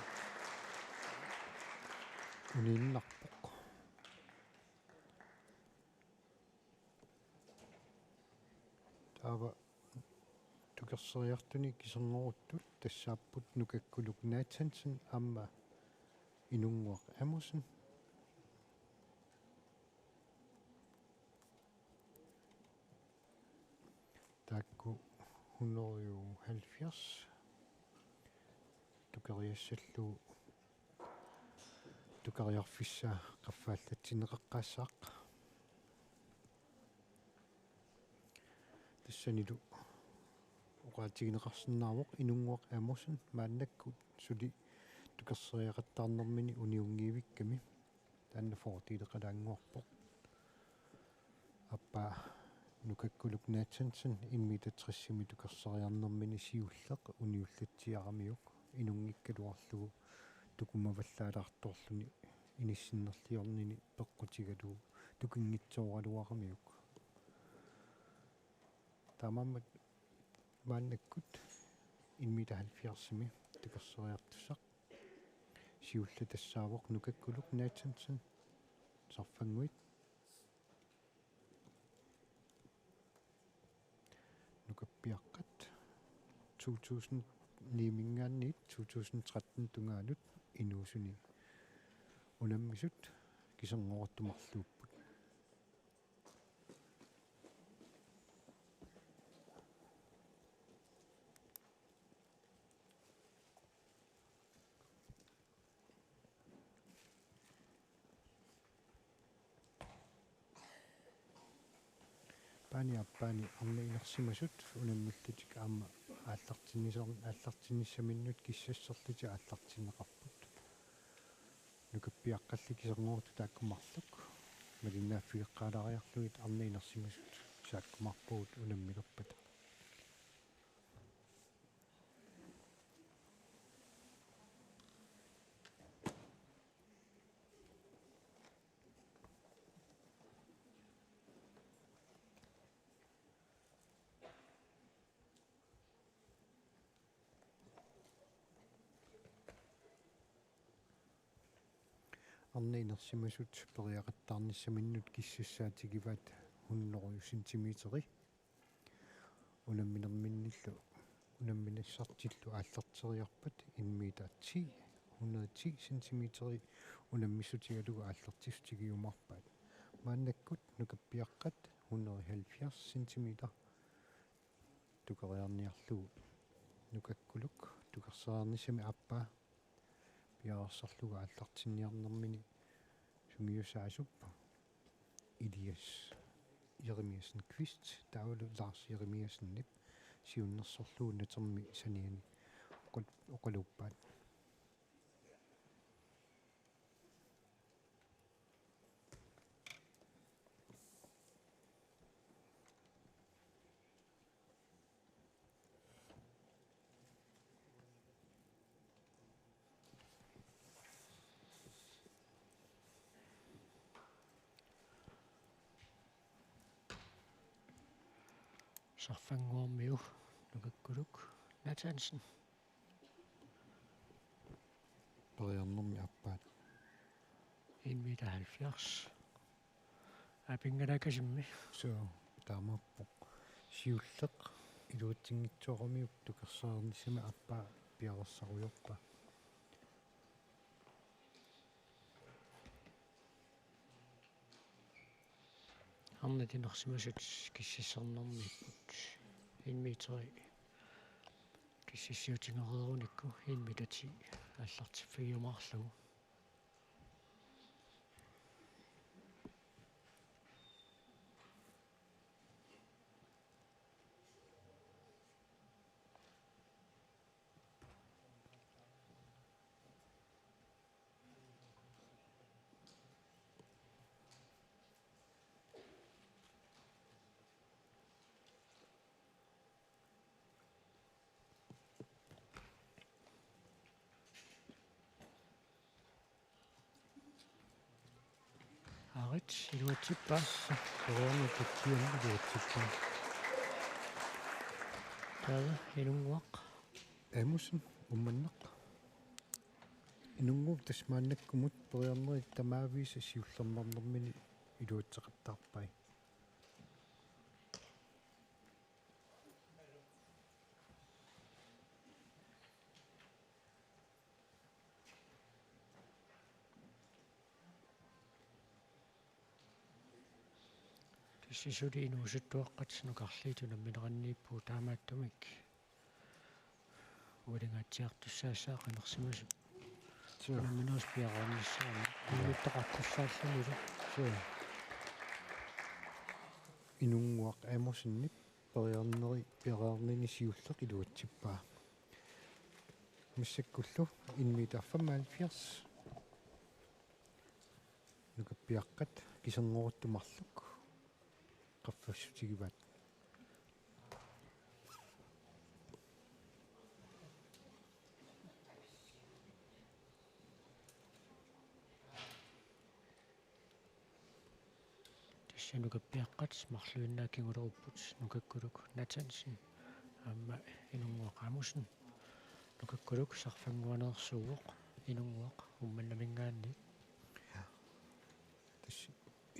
униннарпоқ таава тукерсериартуни кисернеруттут тассааппут нукаккулук наатсансен аама инунгуақ амусен таакку 170 тукериассаллу тукериарфиссаа qaffaallatsineqaqqaasaaq тассанилу оqaатигинеқарсинаавоқ инунгуақ амусен мааннаккут сули тукерсериақаттаарнэрмини униунгиивикками таанна фортилеқалаангуарпоқ аппа нукаккулук наатсансан иммитатриссими тукерсериарнэрмини сиуллеқ униуллатсиарамиук инунгиккалуарлугу тукумаваллаалаарторлуни иниссиннерлиорнини пеққутигалуу тукингитсооралуарамиук тамаммат мааннаккут иммита 70-ми тукерсериартуссақ сиулла тассаавоқ нукаккулук наатсансан сарфангуит нукаппиаққат 2000 нимингаанниит 2013 тунгаалут инуусуни унаммисут кисернеруттумарлууппут пани аппани арнаинерсимасут унаммиллутик аама ааллартинниссаминнут киссассерлути ааллартиннеқарпут нукаппиаққалли кисернеруту тааккумарлук малиннааффигеққалариарлугит арнаинерсимасут сааккумарпуут унаммилерпат арнаинерсимасут периақаттаарниссаминнут киссассаатигиваат 100 сантиметри унамминерминниллу унамминассартиллу ааллертериарпат иммита 110 сантиметри унаммиссутигалугу ааллертиссутигиумарпаат мааннаккут нукаппиаққат 170 сантиметр тукериарниарлугу нукаккулук тукерсериарниссами аппаа пиарсарлуга ааллартинниарнэрмини сунгиусаасуппа Илиас Jeremiasen Kvist таулу Lars Jeremiasen-нип сиуннерсорлугу натерми саниани оқалуппаат сарфангуормиу нукаккулук натаансан периарнэрми аппаат 1 meter 70 апингалакасимми so таамаппо сиуллеқ илуутсингитсуорамиук тукерсаарнissами аппаа пиарерсаруйорпа арнатинерсимасут киссассарнэрмиппут 1 метри киссиутингеруникку 1 метати аллартиффигиумарлугу арит илуатсиппа Коорнукатсиан илуатсиппа. таа илунгуақ Эмусин умманнақ. Инунгуп тасмааннаккумут периарнерит тамаавис сиуллернарнэрмини илуатсеқартаарпай. киссисули инуусуттуаққат нукарлиитуна минераннииппуу таамааттумик уалингаатсиартуссаассаа қанерсимасу минус пиараниссаама инуттақартуссааллунилу Инунгуақ эмусиннип периарнери пиараарнини сиуллеқ илуатсиппаа. миссаккуллу инмитааффамаалфиарс нукаппиаққат кисернеруттумарлук qaffассутигиваат тассанукаппиаққат марлуиннааккингулеруппут нукаккулук натансин аама инунгуақамусин нукаккулук сарфангуанеерсууоқ инунгуақ умманнамингаанни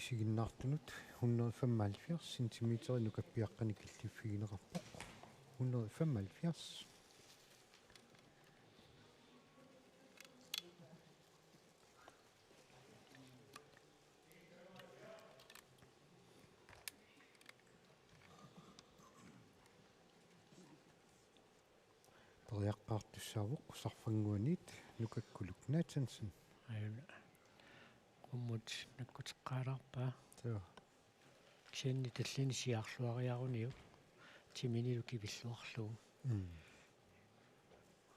сигиннаартунут 175 сантиметри нукаппиаққани киллиффигинеқарпоқ 175 периаққаартуссаавоқ сарфангуанит нукаккулук наатансин аюна уммут наккутеққаалаарпаа таа ксианни таллини сиаарлуариаруниу тиминилу кивиллуарлугу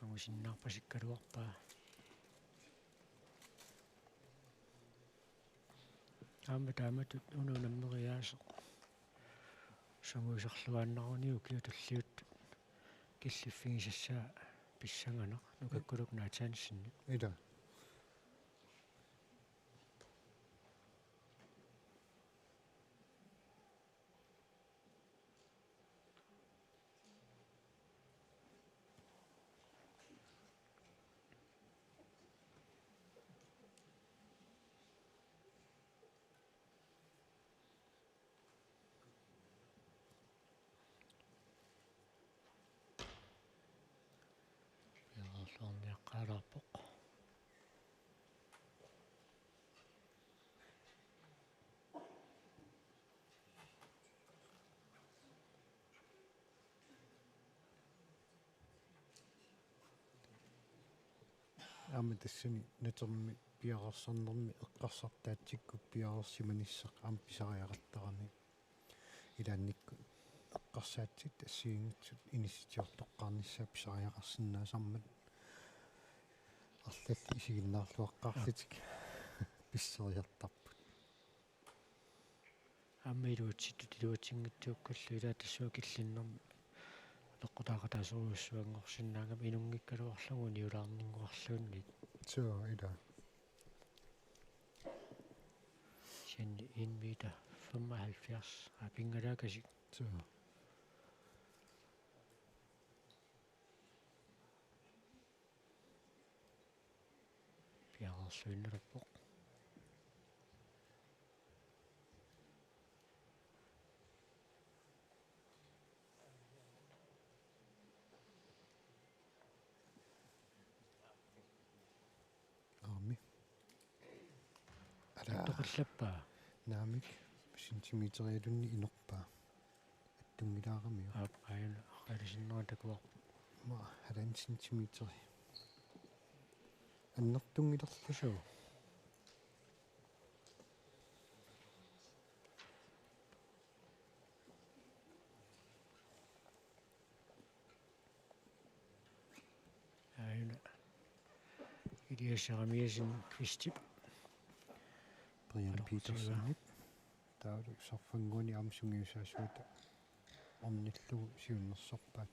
амусиннаарпасиккалуарпаа аама тааматут унунаммериаасе сангуисарлуааннаруниу киутуллиут киллиффигисассаа писсангана нукаккулук наатаансинни ида яарлуарниаққаалаарпоқ аама тассани натерми пиарерсарнерми эққарсартаатсикку пиарерсиманиссақ аама писариақаттарами илаанникку эққарсаатсит ассиингитсут иниситиортоққарниссаа писариақарсинаасармат арлалли исигиннаарлуаққарлутик писсериартарпут аама илуутситтут илуутингитсууккаллу илаа тассуа киллиннэрми леққутаақатаасуруйуссуангорсинаангам инунгиккалуарлугу ниулаарнингуарлууннит таа ида синни 1 метр 75 апингалаакасик таа пиарерлуиннерпоқ аами ала тоқиллаппаа наамик сентиметриалунни инерпаа аттунгилаарамиу аюна қалисиннера такуа ма 1 сентиметри аннертунгилерлусуу аюна илиассарамиасин квистип Brian Petersen таалу сарфангуни амсунгиусаасуута орниллугу сиуннерсорпаат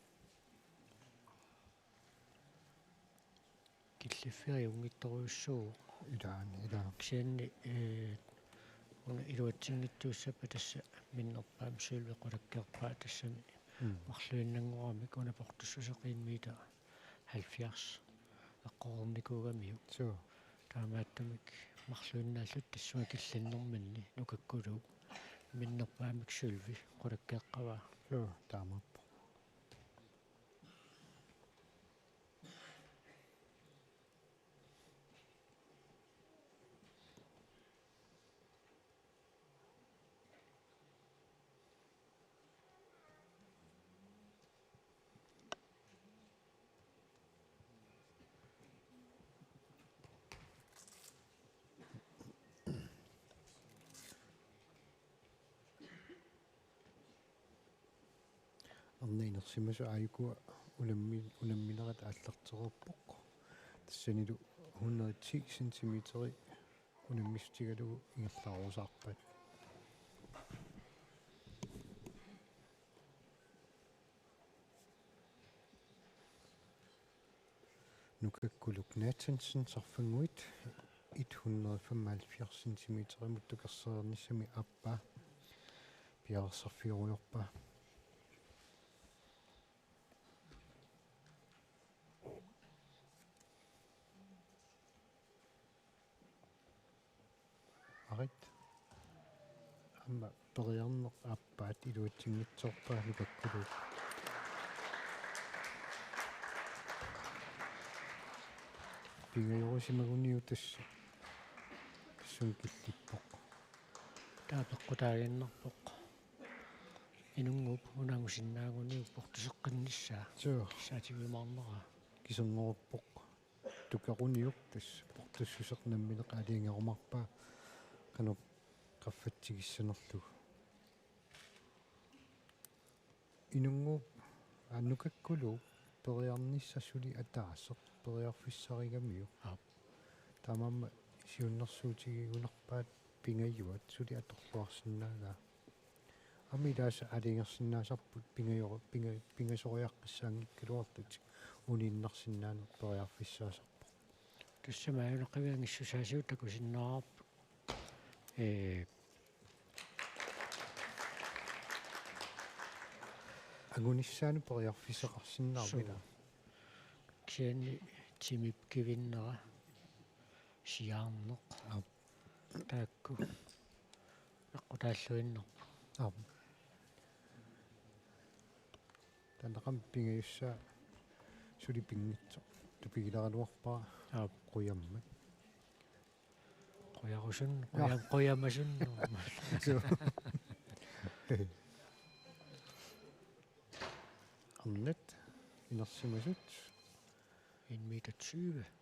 киллиффери унгитторуйуссуу илаа ксианни уна илуатсингиттууссапа тасса миннерпаам суулве qulakkeerpaa тассами марлуиннангорами куна портуссусеқииммиита 70 аққорникуугамиу соо таамааттамик марлуиннааллут тассума киллиннэрманни нукаккулуу миннерпаамик суулви qulakkeeqqavaa соо таамаппо арнинерсимасу ааюкуа уламминерат ааллартерерпоқ тассанилу 110 сантиметри уламмистигалугу ингерлаарусаарпат нукаккулук Натансен сарфангуит 175 сантиметри муттукерсернissami аппа пиарсарфиоруйорпа арит амма периарнер аппаат илуатсингитсорпаа нукаккулук пингайорусимагуниу тасса сун киллиппоқ таапеққутаагиннарпоқ инунгуп унаангусиннаагуниу портусеққиннссаа соо саатигимаарнера кисернеруппоқ тукаруниук тасса портуссусернамминеқ алиингерумарпаа кану qaffатсигиссанерлуг инунгуп аннукаккулу периарниссасули атаасеқ периарфиссаригамиу тамамма сиуннэрсуутигигунерпаат пингаюат сули аторлуарсинаага амилааса алингерсинаасарпут пингасориаққиссаангиккалуартут униннарсиннаанут периарфиссаасарпо туссамааюнеққивиангиссусаасиут такусиннаарпут агуниссаану периарфиссеқарсиннаармила ксианни тимип кивиннера сиаарнеқ таакку эққутааллуиннерпу танақам пингаюссаа сули пингитсо тупигиларуарпаа қуяммат қуярусун қуямасун амнет инерсимасут 1 meter 20